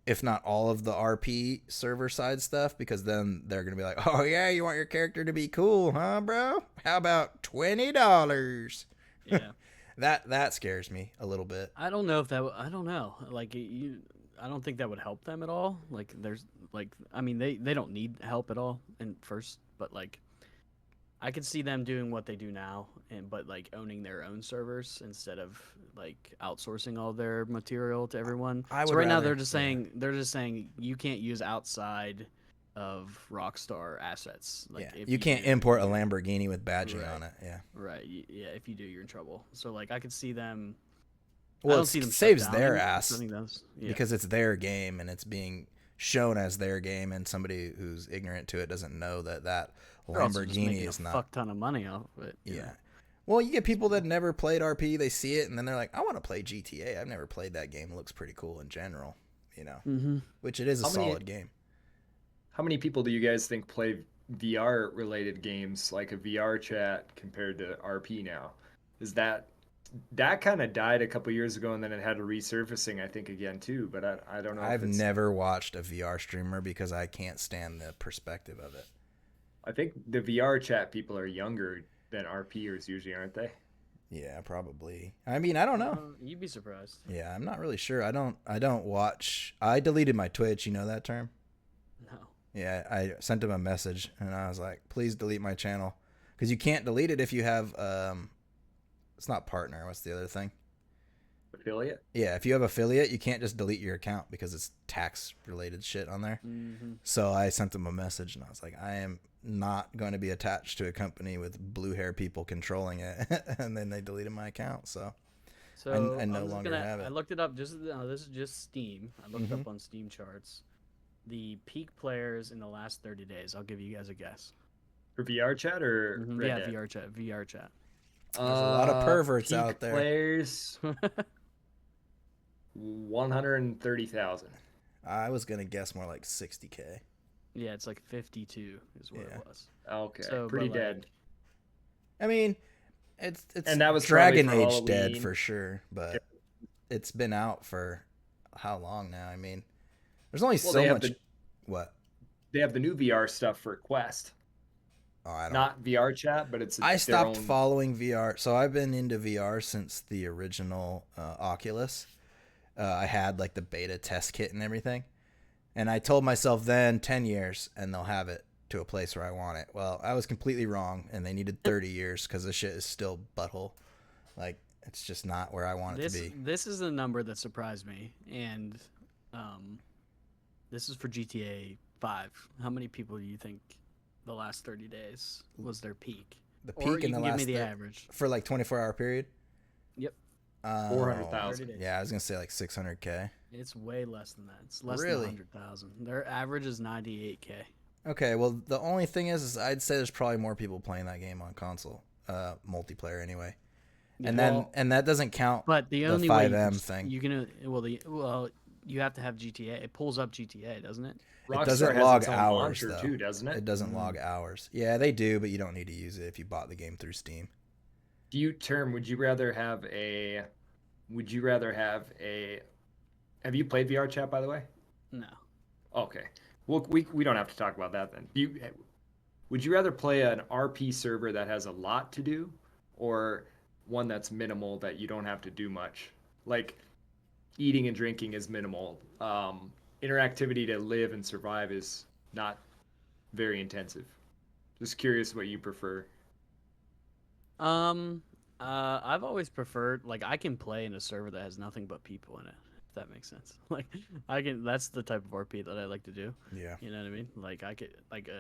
if not all of the RP server side stuff, because then they're gonna be like, oh yeah, you want your character to be cool, huh, bro? How about $20? Yeah. That scares me a little bit. I don't know if that. I don't know. Like I don't think that would help them at all. Like there's like I mean they don't need help at all in first, but like I could see them doing what they do now, but like owning their own servers instead of like outsourcing all their material to everyone. I So would right now rather- they're just saying you can't use outside of Rockstar assets. Like Yeah, if you can't do, import a you're- Lamborghini with badging Right. on it. Yeah. Right. Yeah. If you do, you're in trouble. So like I could see them. I Well, don't it see them shut saves down their any- ass shutting those. Yeah. because it's their game and it's being shown as their game, and somebody who's ignorant to it doesn't know that They're also just Lamborghini making is a not. fuck ton of money off of it. you Yeah. know? Well, you get people that never played RP, they see it, and then they're like, I want to play GTA. I've never played that game. It looks pretty cool in general, you know, Mm-hmm. which it is a How many- solid game. How many people do you guys think play VR related games like a VR chat compared to RP now? Is that kind of died a couple years ago and then it had a resurfacing I think again too, but I don't know I've if it's, never watched a VR streamer because I can't stand the perspective of it. I think the VR chat people are younger than RPers usually, aren't they? Yeah, probably. I mean, I don't know. You'd be surprised. Yeah, I'm not really sure. I don't watch. I deleted my Twitch. You know that term? No. Yeah, I sent him a message and I was like, please delete my channel, because you can't delete it if you have it's not partner. What's the other thing? Affiliate? Yeah, if you have affiliate, you can't just delete your account because it's tax related shit on there. Mm-hmm. So I sent him a message and I was like, I am not going to be attached to a company with blue hair people controlling it. And then they deleted my account. So So I no I'm just longer have it. I looked it up. This is just Steam. I looked Mhm. up on Steam charts. The peak players in the last 30 days. I'll give you guys a guess. For VR chat or Mhm, Red Yeah, Dead? VR chat. VR chat. There's a lot of perverts peak out there. Players 130,000. I was going to guess more like 60K. Yeah, it's like 52 is what Yeah. it was. Okay, So, but, pretty like, dead. I mean, it's And that was Dragon probably Age for dead Halloween. for sure, but it's been out for how long now? I mean, there's only Well, so they have much. the What? they have the new VR stuff for Quest. Oh, I don't. Not VR chat, but it's I their stopped own... following VR. So I've been into VR since the original Oculus. I had like the beta test kit and everything. And I told myself then 10 years and they'll have it to a place where I want it. Well, I was completely wrong and they needed 30 years because the shit is still butthole. Like, it's just not where I want it to be. This is a number that surprised me, and this is for GTA 5. How many people do you think the last 30 days was their peak? The Or peak you in the can give last me the average. for like 24-hour period. Yep. 400,000. 30 days. Yeah, I was gonna say like 600K. It's way less than that. It's less Really? than 100,000. Their average is 98K. Okay, well the only thing is I'd say there's probably more people playing that game on console, multiplayer anyway. And Well- then that doesn't count But the the only way 5M thing. you can well you have to have GTA. It pulls up GTA, doesn't it? Rockstar doesn't has log its own hours, launcher though. too, doesn't it? It doesn't log hours. Yeah, they do, but you don't need to use it if you bought the game through Steam. Would you rather have have you played VR chat by the way? No. Okay. Well, we don't have to talk about that then. Would you rather play an RP server that has a lot to do, or one that's minimal that you don't have to do much? Like eating and drinking is minimal. Interactivity to live and survive is not very intensive. Just curious what you prefer. I've always preferred like I can play in a server that has nothing but people in it. If that makes sense. Like I can. That's the type of RP that I like to do. Yeah. You know what I mean? Like I could like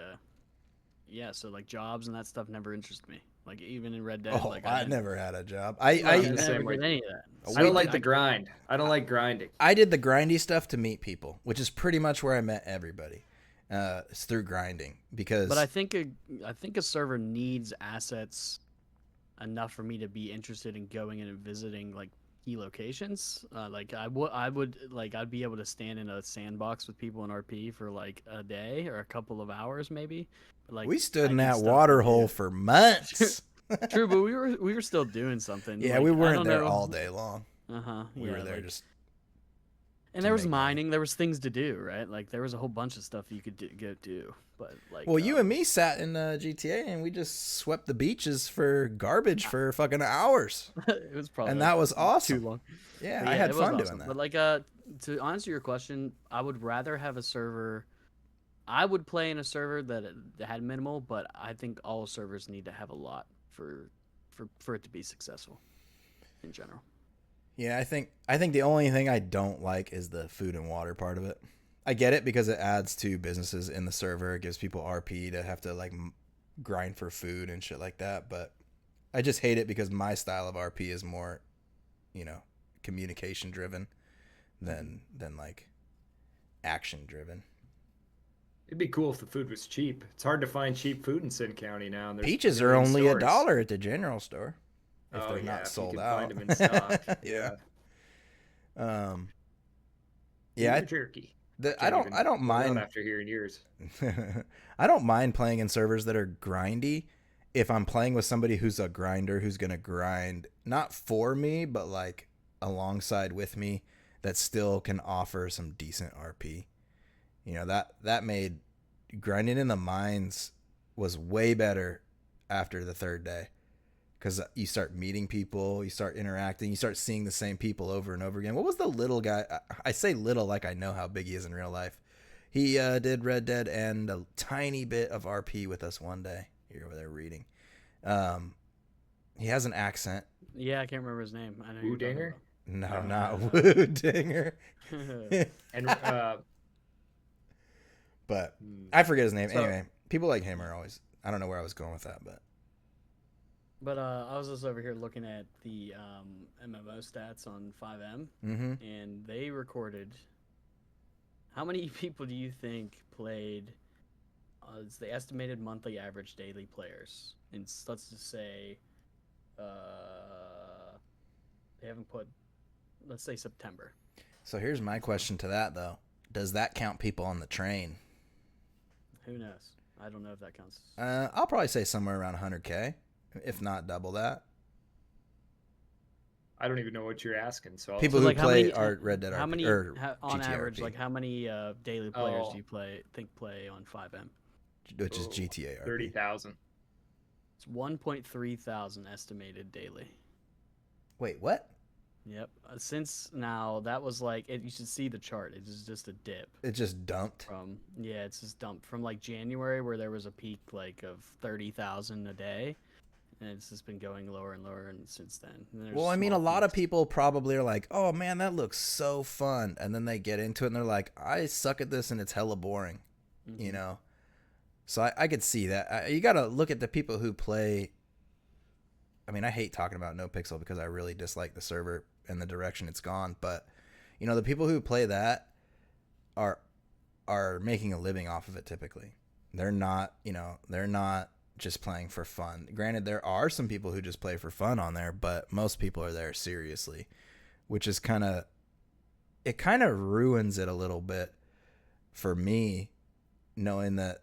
yeah. So like jobs and that stuff never interest me. Like even in Red Dead, Oh, like I didn't, never had a job. I'm I the never same way. did any of that. I don't like I- the grind. I don't like grinding. I did the grindy stuff to meet people, which is pretty much where I met everybody. It's through grinding because. But I think a server needs assets enough for me to be interested in going in and visiting like key locations. Like I would like I'd be able to stand in a sandbox with people in RP for like a day or a couple of hours maybe. But, like we stood I in need that stuff to water do. hole for months. True, but we were still doing something. Yeah, like, we I weren't don't there know. all day long. We were there like, just. and to there was make money. mining. There was things to do, right? Like there was a whole bunch of stuff you could go do. But like, Well, you and me sat in GTA and we just swept the beaches for garbage for fucking hours, it was probably and that was awesome. too long. Yeah, But I had it was fun doing awesome. that. But like, to answer your question, I would rather have a server. I would play in a server that had minimal, but I think all servers need to have a lot for it to be successful, in general. Yeah, I think the only thing I don't like is the food and water part of it. I get it because it adds to businesses in the server. It gives people RP to have to like grind for food and shit like that. But I just hate it because my style of RP is more, communication driven than like action driven. It'd be cool if the food was cheap. It's hard to find cheap food in Sin County now. And there's Peaches a are million only stores. $1 at the general store if Oh, they're yeah, not if sold you can out. find them in stock. Yeah. Beef Yeah. or jerky. I don't Go down mind. after hearing yours. I don't mind playing in servers that are grindy if I'm playing with somebody who's a grinder who's gonna grind not for me but like alongside with me that still can offer some decent RP. That made grinding in the mines was way better after the third day because you start meeting people, you start interacting, you start seeing the same people over and over again. What was the little guy? I say little like I know how big he is in real life. He did Red Dead and a tiny bit of RP with us one day. You're over there reading. He has an accent. Yeah, I can't remember his name. I know Woo Dinger? No, not Woo Dinger. And But I forget his name. So- Anyway, people like him are always. I don't know where I was going with that, but But I was just over here looking at the MMO stats on 5M, and they recorded. How many people do you think played? It's the estimated monthly average daily players, and let's just say, they haven't put. Let's say September. So here's my question to that though: does that count people on the train? Who knows? I don't know if that counts. I'll probably say somewhere around 100K, if not double that. I don't even know what you're asking. So People So, who like, how play many- are Red Dead How RP, many, or on GTA average, RP, like how many daily players Oh. do you play on 5M? which is GTA RP. 30,000. It's 1.3 thousand estimated daily. Wait, what? Yep. Since now that was like you should see the chart. It is just a dip It just dumped. from it's just dumped from like January where there was a peak like of 30,000 a day, and it's just been going lower and lower and since then. And there's Well, I mean, a small lot of peaks. people probably are like, "Oh man, that looks so fun," and then they get into it and they're like, "I suck at this and it's hella boring," you know. So I could see that. You got to look at the people who play. I mean, I hate talking about No Pixel because I really dislike the server and the direction it's gone. But the people who play that are making a living off of it. Typically, they're not. They're not just playing for fun. Granted, there are some people who just play for fun on there, but most people are there seriously, which is kind of ruins it a little bit for me, knowing that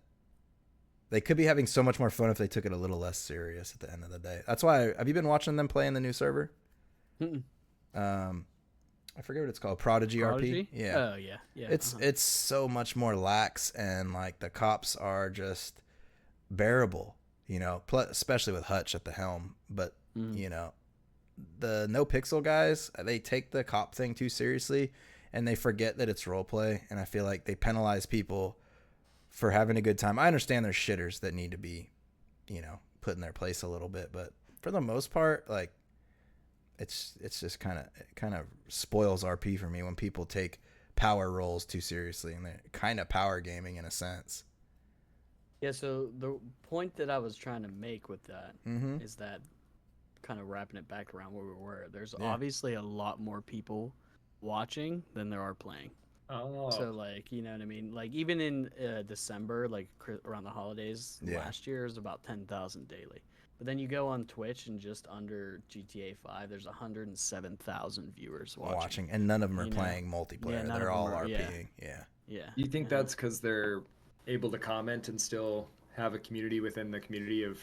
they could be having so much more fun if they took it a little less serious at the end of the day. That's why. Have you been watching them play in the new server? Mm-mm. I forget what it's called, Prodigy, Prodigy? RP. Yeah. Oh yeah, yeah. It's so much more lax, and like the cops are just bearable, especially with Hutch at the helm. But you know, the No Pixel guys, they take the cop thing too seriously, and they forget that it's roleplay. And I feel like they penalize people for having a good time. I understand there's shitters that need to be, put in their place a little bit, but for the most part, like it's just kind of spoils RP for me when people take power roles too seriously, and they're kind of power gaming in a sense. Yeah, so the point that I was trying to make with that is that, kind of wrapping it back around where we were, there's obviously a lot more people watching than there are playing. Oh. So like, you know what I mean? Like even in December, like around the holidays last year, it was about 10,000 daily. But then you go on Twitch and just under GTA 5, there's 107,000 viewers watching. And none of them are playing multiplayer. They're all RPing. Yeah. You think that's because they're able to comment and still have a community within the community of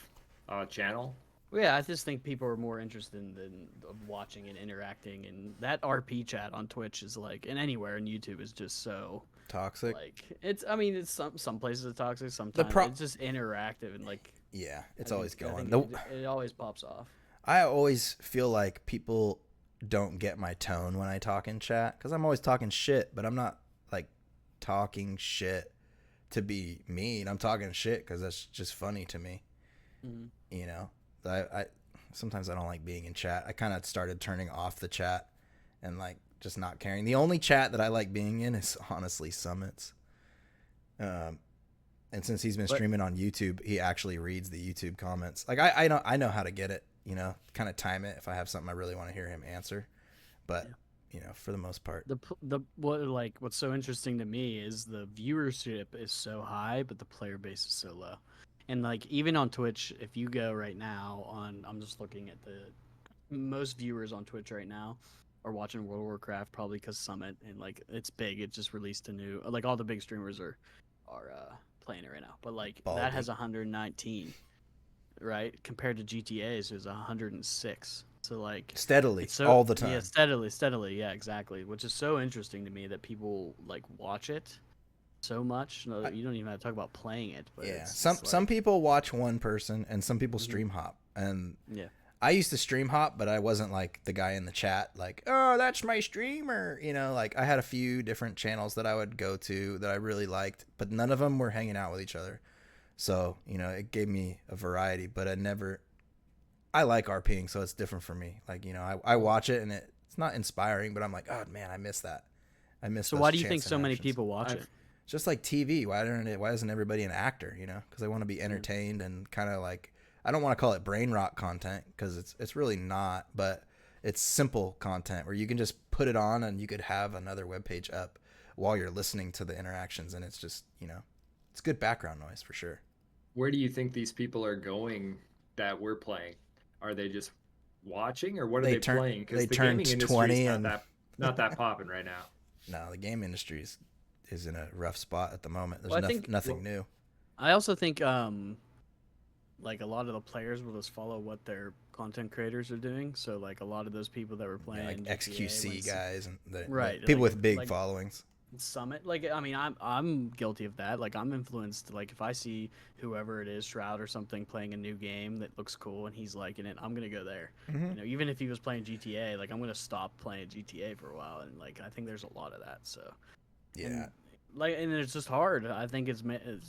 channel? Well, yeah, I just think people are more interested in watching and interacting, and that RP chat on Twitch is like, and anywhere in YouTube is just so toxic. Like it's some places it's toxic, sometimes it's just interactive and like it's always going. It always pops off. I always feel like people don't get my tone when I talk in chat because I'm always talking shit, but I'm not like talking shit to be mean. I'm talking shit because that's just funny to me. I sometimes I don't like being in chat. I kind of started turning off the chat and like just not caring. The only chat that I like being in is honestly Summits. And since he's been streaming on YouTube, he actually reads the YouTube comments. Like I know how to get it, kind of time it if I have something I really want to hear him answer. But for the most part, what's so interesting to me is the viewership is so high, but the player base is so low. And like even on Twitch, if you go right now I'm just looking at the most viewers on Twitch right now are watching World of Warcraft, probably because Summit, and like it's big. It just released a new, like all the big streamers are playing it right now. But like that has 119, right? Compared to GTA's, it was 106. So like steadily, all the time. Yeah, steadily. Yeah, exactly. Which is so interesting to me that people like watch it so much. No, you don't even have to talk about playing it. But some people watch one person, and some people stream hop. And I used to stream hop, but I wasn't like the guy in the chat, like, oh, that's my streamer. Like I had a few different channels that I would go to that I really liked, but none of them were hanging out with each other. So, it gave me a variety, but I like RPing, so it's different for me. Like, I watch it and it's not inspiring, but I'm like, oh man, I miss that. I miss. So why do you think so many people watch it? Just like TV. Why isn't everybody an actor? Because they want to be entertained and kind of like, I don't want to call it brain rot content because it's really not, but it's simple content where you can just put it on and you could have another webpage up while you're listening to the interactions, and it's just it's good background noise for sure. Where do you think these people are going that we're playing? Are they just watching, or what are they playing? Because the gaming industry is not that popping right now. No, the game industry is in a rough spot at the moment. There's nothing new. I also think like a lot of the players will just follow what their content creators are doing. So like a lot of those people that were playing like GTA, XQC guys and like, people with big followings. Summit, like I mean, I'm guilty of that. Like I'm influenced. Like if I see whoever it is, Shroud or something, playing a new game that looks cool and he's liking it, I'm gonna go there. Even if he was playing GTA, like I'm gonna stop playing GTA for a while. And like I think there's a lot of that. So and it's just hard. I think it's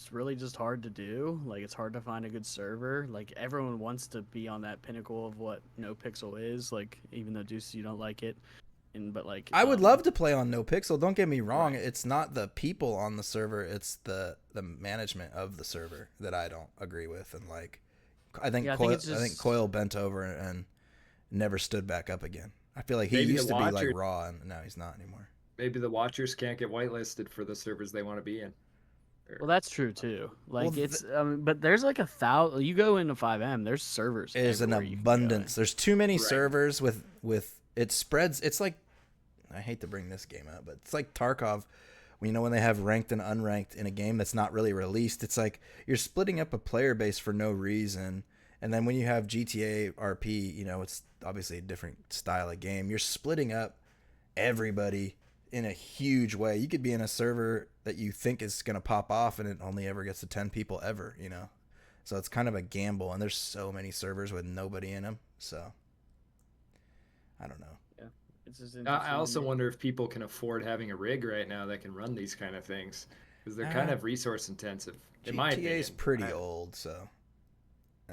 really just hard to do. Like it's hard to find a good server. Like everyone wants to be on that pinnacle of what No Pixel is. Like even though Deuce, you don't like it. But like I would love to play on No Pixel. Don't get me wrong. Right. It's not the people on the server. It's the management of the server that I don't agree with. And like, I think Coil bent over and never stood back up again. I feel like he used to be like raw, and now he's not anymore. Maybe the watchers can't get whitelisted for the servers they want to be in. Well, that's true too. Like but there's like 1,000. You go into 5M, there's servers. There's an abundance. There's too many servers with it spreads. It's like, I hate to bring this game up, but it's like Tarkov. When they have ranked and unranked in a game that's not really released, it's like you're splitting up a player base for no reason. And then when you have GTA RP, it's obviously a different style of game. You're splitting up everybody in a huge way. You could be in a server that you think is going to pop off and it only ever gets to 10 people ever, you know? So it's kind of a gamble, and there's so many servers with nobody in them. So I don't know. Yeah, it's just I interesting. also wonder if people can afford having a rig right now that can run these kind of things, because they're kind of resource intensive, in my opinion. GTA's pretty old, so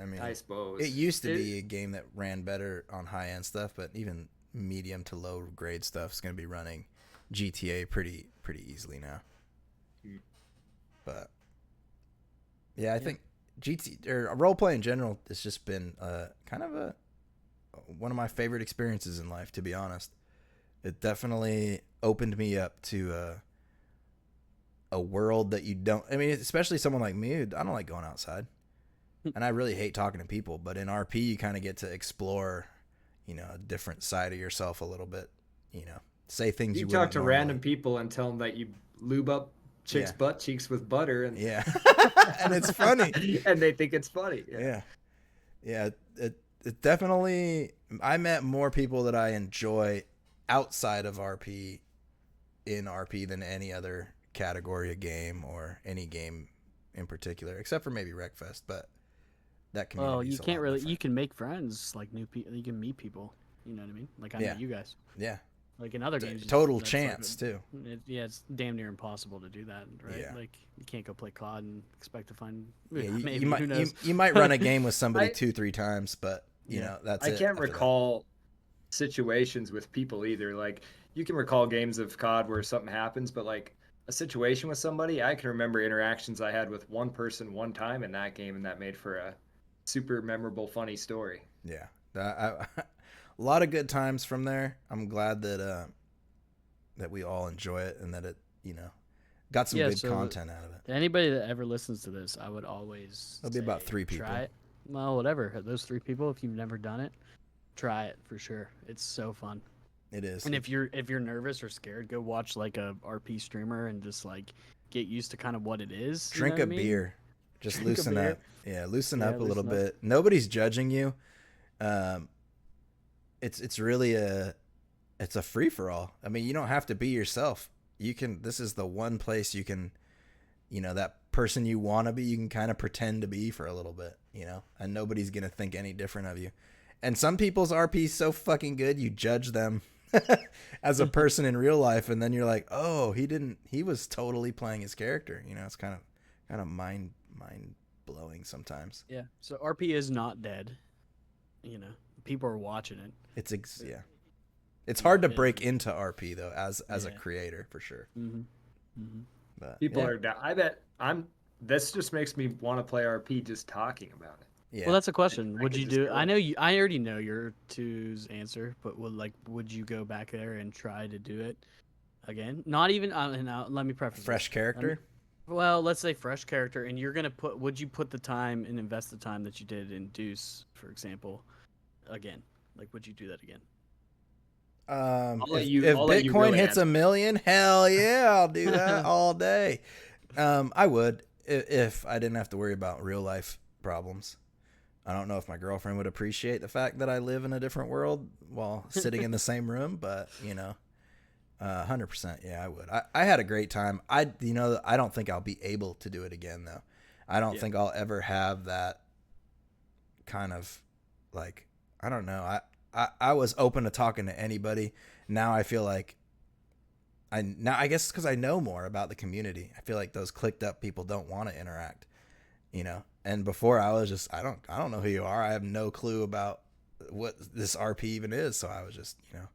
I mean, I suppose it used to be a game that ran better on high end stuff, but even medium to low grade stuff is going to be running GTA pretty easily now. But yeah, I think roleplay in general has just been kind of one of my favorite experiences in life, to be honest. It definitely opened me up to a world that you don't. I mean, especially someone like me, I don't like going outside, and I really hate talking to people. But in RP, you kind of get to explore, you know, a different side of yourself a little bit. You know, say things you talk to normally. random people and tell them that you lube up chicks' butt cheeks with butter, and and it's funny, and they think it's funny. Yeah. It definitely. I met more people that I enjoy outside of RP in RP than any other category of game or any game in particular, except for maybe Wreckfest. But that community. Well, you can't really. You can make friends, like new people. You can meet people. You know what I mean? Like I met you guys. Yeah. Like in other games, total chance too. It's damn near impossible to do that, right? Yeah. Like you can't go play COD and expect to find. Yeah, maybe you might who knows? you might run a game with somebody 2-3 times, but you know that's. I can't recall situations with people either. Like you can recall games of COD where something happens, but like a situation with somebody, I can remember interactions I had with one person one time in that game, and that made for a super memorable, funny story. Yeah, a lot of good times from there. I'm glad that that we all enjoy it and that it, you know, got some good content out of it. Anybody that ever listens to this, I would always. There'll be about 3 people. Try it. Well, whatever. Those 3 people, if you've never done it, try it for sure. It's so fun. It is. And if you're nervous or scared, go watch like a RP streamer and just like get used to kind of what it is. Drink a beer. Just loosen up. Yeah, loosen up a little bit. Nobody's judging you. It's really it's a free for all. I mean, you don't have to be yourself. You can. This is the one place you can, you know, that person you want to be. You can kind of pretend to be for a little bit, you know, and nobody's gonna think any different of you. And some people's RP is so fucking good, you judge them as a person in real life, and then you're like, oh, he was totally playing his character. You know, it's kind of mind blowing sometimes. Yeah. So RP is not dead. You know, people are watching it. It's hard to break into RP though, as a creator for sure. Mm-hmm. Mm-hmm. But people are down. I bet this just makes me want to play RP just talking about it. Yeah. Well, that's a question. Would you do? I know you. I already know your 2's answer, but would you go back there and try to do it again? Not even. Let me preface. Fresh character. Well, let's say fresh character, and you're gonna put. Would you put the time and invest the time that you did in Deuce, for example, again? Like, would you do that again? If Bitcoin hits $1 million, hell yeah, I'll do that all day. I would if I didn't have to worry about real life problems. I don't know if my girlfriend would appreciate the fact that I live in a different world while sitting in the same room, but you know, 100%, yeah, I would. I had a great time. I don't think I'll be able to do it again though. I don't think I'll ever have that kind of like, I don't know. I was open to talking to anybody. Now I feel like I guess because I know more about the community. I feel like those clicked up people don't want to interact, you know. And before I was just I don't know who you are. I have no clue about what this RP even is. So I was just, you know,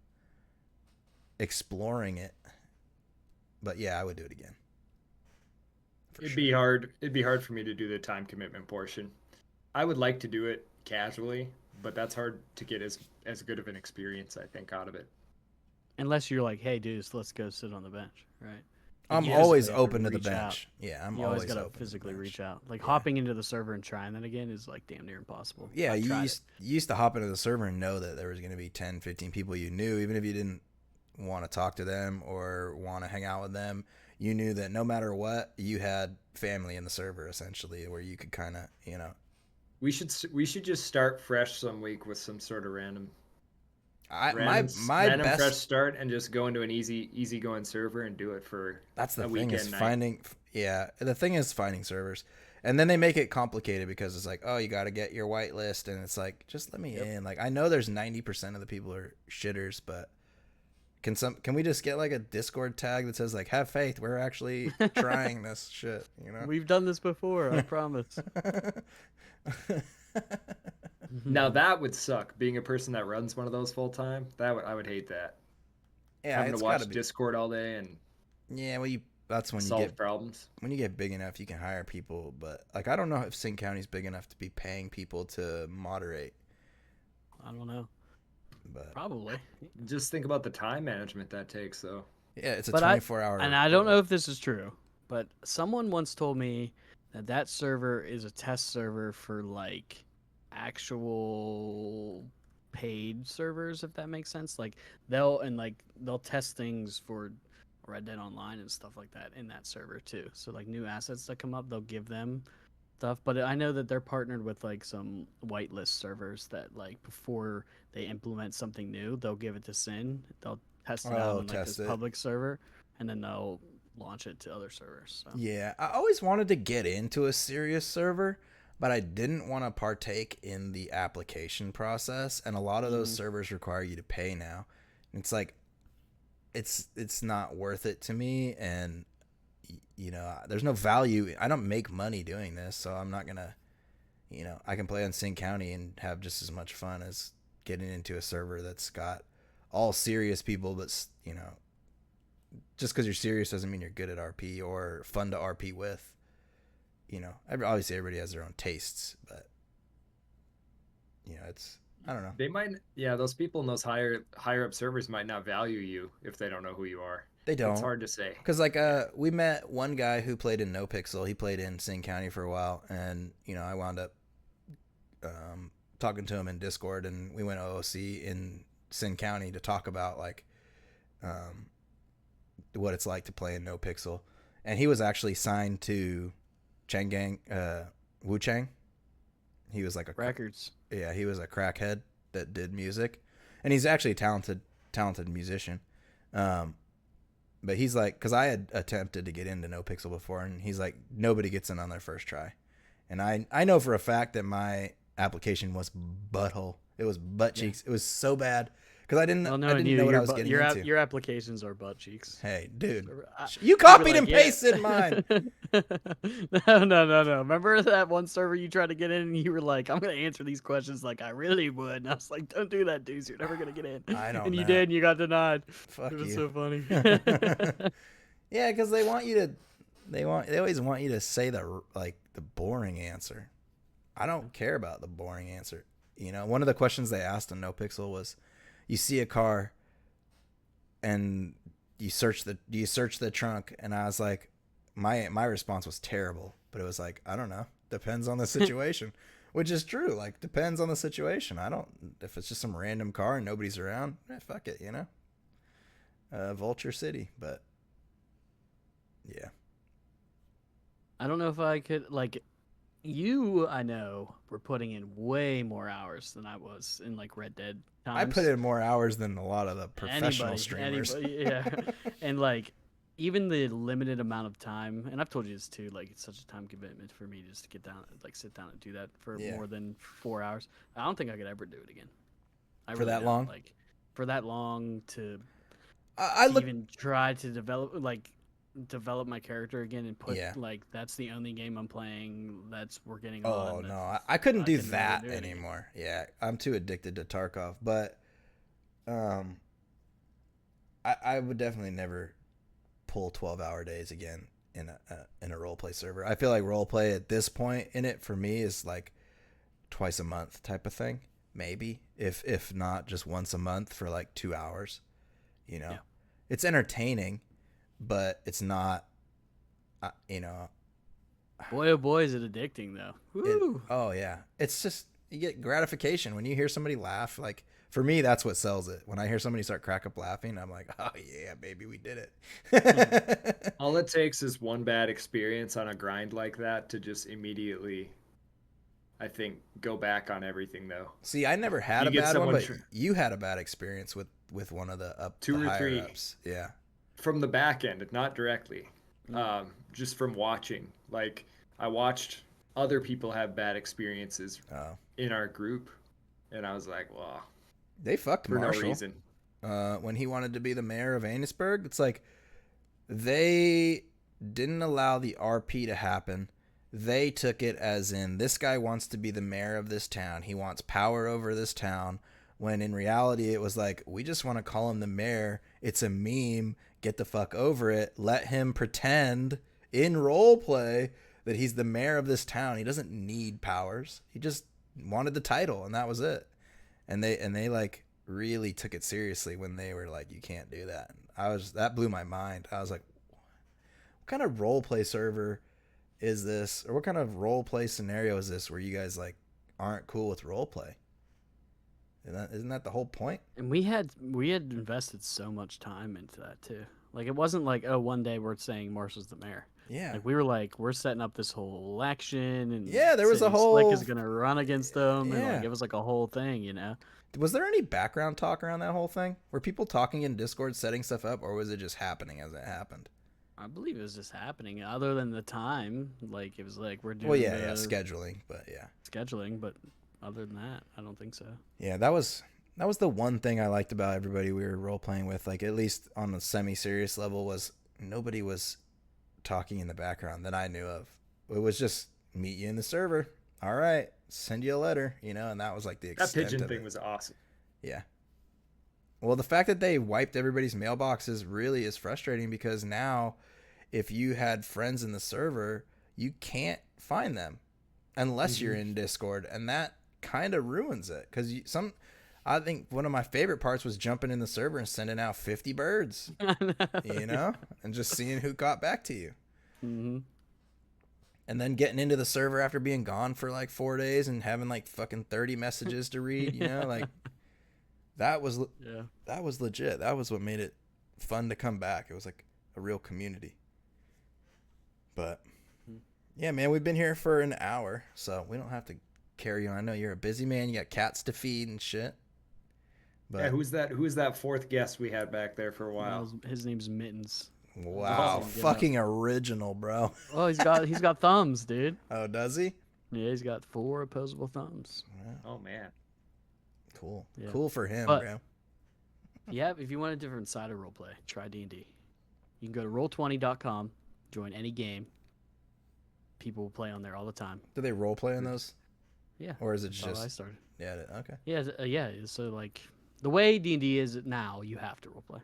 exploring it. But yeah, I would do it again. It'd be hard for me to do the time commitment portion. I would like to do it casually, but that's hard to get as good of an experience, I think, out of it. Unless you're like, hey, dudes, let's go sit on the bench, right? I'm always open to the bench. Yeah, I'm always gotta open physically reach out. Like hopping into the server and trying that again is like damn near impossible. Yeah, you used to hop into the server and know that there was going to be 10, 15 people you knew, even if you didn't want to talk to them or want to hang out with them. You knew that no matter what, you had family in the server essentially, where you could kind of, you know. We should just start fresh some week with some sort of random Random fresh start and just go into an easy going server and do it for that's the a thing is weekend night. finding. Yeah, the thing is finding servers, and then they make it complicated because it's like, oh, you got to get your whitelist, and it's like, just let me in. Like I know there's 90% of the people are shitters, but can we just get like a Discord tag that says like, have faith, we're actually trying this shit, you know? We've done this before, I promise. Now that would suck. Being a person that runs one of those full time, I would hate that. Yeah, Having it's to watch gotta be. Discord all day and Yeah, well, that's when you solve get problems. when you get big enough, you can hire people. But like, I don't know if Sing County's big enough to be paying people to moderate. I don't know. But Probably. Just think about the time management that takes, though. yeah, it's a But 24-hour. And I don't know if this is true, but someone once told me that server is a test server for like actual paid servers, if that makes sense. Like they'll test things for Red Dead Online and stuff like that in that server too. So like new assets that come up, they'll give them stuff. But I know that they're partnered with like some whitelist servers that like before they implement something new, they'll give it to Sin. They'll test it out on like this public server, and then they'll launch it to other servers. So. Yeah, I always wanted to get into a serious server, but I didn't want to partake in the application process, and a lot of those servers require you to pay now. And it's like it's not worth it to me, and you know, there's no value. I don't make money doing this, so I'm not gonna, you know, I can play on Sing County and have just as much fun as getting into a server that's got all serious people, but you know, just because you're serious doesn't mean you're good at RP or fun to RP with. You know, obviously everybody has their own tastes, but you know, it's, I don't know. They might, those people in those higher up servers might not value you if they don't know who you are. They don't. It's hard to say. Because like we met one guy who played in No Pixel. He played in Sing County for a while, and you know, I wound up talking to him in Discord, and we went OOC in Sing County to talk about like what it's like to play in No Pixel. And he was actually signed to Changgang Wu Chang. He was like a records. Yeah, he was a crackhead that did music, and he's actually a talented musician. But he's like, because I had attempted to get into No Pixel before, and he's like, nobody gets in on their first try. And I know for a fact that my application was butthole. It was butt cheeks. Yeah. It was so bad because I didn't know what I was getting into. Your applications are butt cheeks. Hey, dude, you copied and pasted mine. No. Remember that one server you tried to get in, and you were like, "I'm gonna answer these questions like I really would." And I was like, "Don't do that, dude. You're never gonna get in." I don't. And you did, and you got denied. Fuck you. It was so funny. Yeah, because they want you to. They always want you to say the boring answer. I don't care about the boring answer. You know, one of the questions they asked on No Pixel was, you see a car and you search the trunk, and I was like, my response was terrible, but it was like, I don't know, depends on the situation. Which is true, like depends on the situation. If it's just some random car and nobody's around, fuck it, you know. Vulture City, but yeah. I don't know if I could, like, you, I know, were putting in way more hours than I was in, like, Red Dead times. I put in more hours than a lot of the professional streamers. Yeah. And, like, even the limited amount of time, and I've told you this too, like, it's such a time commitment for me just to get down, like, sit down and do that for more than 4 hours. I don't think I could ever do it again. For that long? Like, for that long to I even try to develop my character again and put like that's the only game I'm playing we're getting on. Oh no, I couldn't do that anymore. Yeah, I'm too addicted to Tarkov. But I would definitely never pull 12-hour days again in a roleplay server. I feel like roleplay at this point in it for me is like twice a month type of thing, maybe if not just once a month for like 2 hours. You know, it's entertaining. But it's not, you know. Boy, oh boy, is it addicting, though. Woo. Oh, yeah. It's just, you get gratification when you hear somebody laugh. Like, for me, that's what sells it. When I hear somebody start crack up laughing, I'm like, oh, yeah, baby, we did it. All it takes is one bad experience on a grind like that to just immediately I think, go back on everything though. See, I never had You a get bad one, someone but you had a bad experience with one of the two or higher three ups. Yeah. from the back end, not directly, Mm. just from watching. Like I watched other people have bad experiences Oh. in our group, and I was like, well, They fucked for no Marshall reason. when he wanted to be the mayor of Annisburg. It's like they didn't allow the RP to happen. They took it as in this guy wants to be the mayor of this town. He wants power over this town. When in reality, it was like, we just want to call him the mayor. It's a meme. Get the fuck over it. Let him pretend in role play that he's the mayor of this town. He doesn't need powers. He just wanted the title, and that was it. And they like really took it seriously when they were like, you can't do that. That blew my mind. I was like, what kind of role play server is this, or what kind of role play scenario is this where you guys like aren't cool with role play? Isn't that the whole point? And we had invested so much time into that too. Like it wasn't like, oh, one day we're saying Marshall's the mayor. Yeah. Like we were like, we're setting up this whole election, and Yeah, there was a City whole Slick is gonna run against them, and Yeah. like it was like a whole thing, you know. Was there any background talk around that whole thing? Were people talking in Discord, setting stuff up, or was it just happening as it happened? I believe it was just happening. Other than the time, like it was like we're doing Well, yeah, scheduling, but yeah, scheduling. But other than that, I don't think so. yeah, that was the one thing I liked about everybody we were role playing with. Like at least on a semi-serious level, was nobody was talking in the background that I knew of. It was just meet you in the server. All right, send you a letter, and that was like the extent That pigeon of thing it. was awesome. Yeah. Well, the fact that they wiped everybody's mailboxes really is frustrating because now, if you had friends in the server, you can't find them unless you're in Discord, and that kind of ruins it. Because I think one of my favorite parts was jumping in the server and sending out 50 birds, and just seeing who got back to you. Mm-hmm. And then getting into the server after being gone for like 4 days and having like fucking 30 messages to read, like that was legit. That was what made it fun to come back. It was like a real community. But yeah, man, we've been here for an hour, so we don't have to carry on. I know you're a busy man. You got cats to feed and shit. But Yeah, who's that fourth guest we had back there for a while? His name's Mittens. wow, Oh, fucking original, bro. Oh, he's got thumbs, dude. Oh, does he? Yeah, he's got 4 opposable thumbs. Oh man, Cool. Yeah. Cool for him, But- bro. Yeah, if you want a different side of roleplay, try D&D. You can go to roll20.com, join any game. People will play on there all the time. Do they role play in those? Yeah. Or is it That's how I just started. yeah? Okay. Yeah, yeah. So like the way D&D is now, you have to roleplay.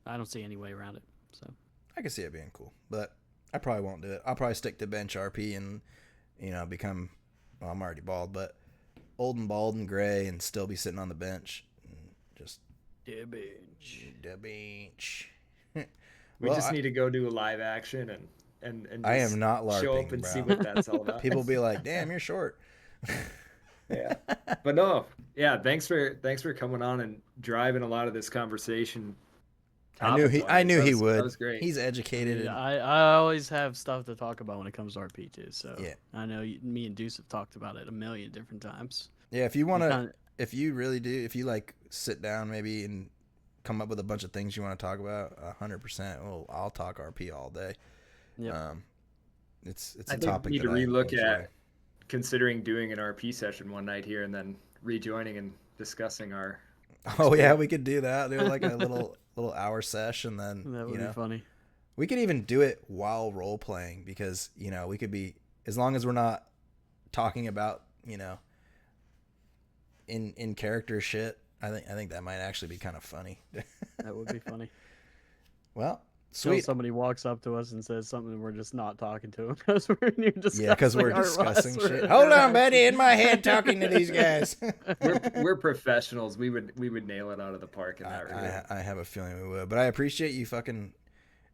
I don't see any way around it. So I can see it being cool, but I probably won't do it. I'll probably stick to bench RP and become. Well, I'm already bald, but old and bald and gray, and still be sitting on the bench. And just the bench. the bench. we just need to go do a live action and I just am not LARPing, show up and bro. see what that's all about. People be like, "Damn, you're short." Yeah, but no, yeah. Thanks for coming on and driving a lot of this conversation. I knew he That would. was great. He's educated. Yeah, And, I always have stuff to talk about when it comes to RP too. So Yeah. I know me and Deuce have talked about it a million different times. yeah, if you want to, kinda- if you really do, if you like sit down maybe and come up with a bunch of things you want to talk about, 100%. Well, I'll talk RP all day. Yeah. It's I a think topic we need that to relook I enjoy. at considering doing an RP session one night here and then rejoining and discussing our. Oh yeah, we could do that. Do like a little hour sesh, and then That would be funny. we could even do it while role playing because we could be, as long as we're not talking about in character shit. I think that might actually be kind of funny. That would be funny. Well, Until sweet. somebody walks up to us and says something, and we're just not talking to them because we're in here discussing. Yeah, because we're our discussing last shit. word. Hold on, buddy. In my head, talking to these guys. We're professionals. We would nail it out of the park in that regard. I have a feeling we would, but I appreciate you fucking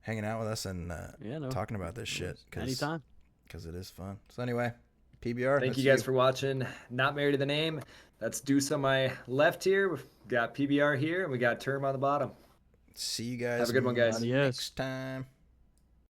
hanging out with us and Yeah, no. talking about this shit. Anytime. Because it is fun. So anyway, PBR. Thank that's you guys for watching. Not Married to the Name. That's Deuce on my left here. We've got PBR here, and we got Term on the bottom. See you guys. Have a good one, guys. Adios. Next time.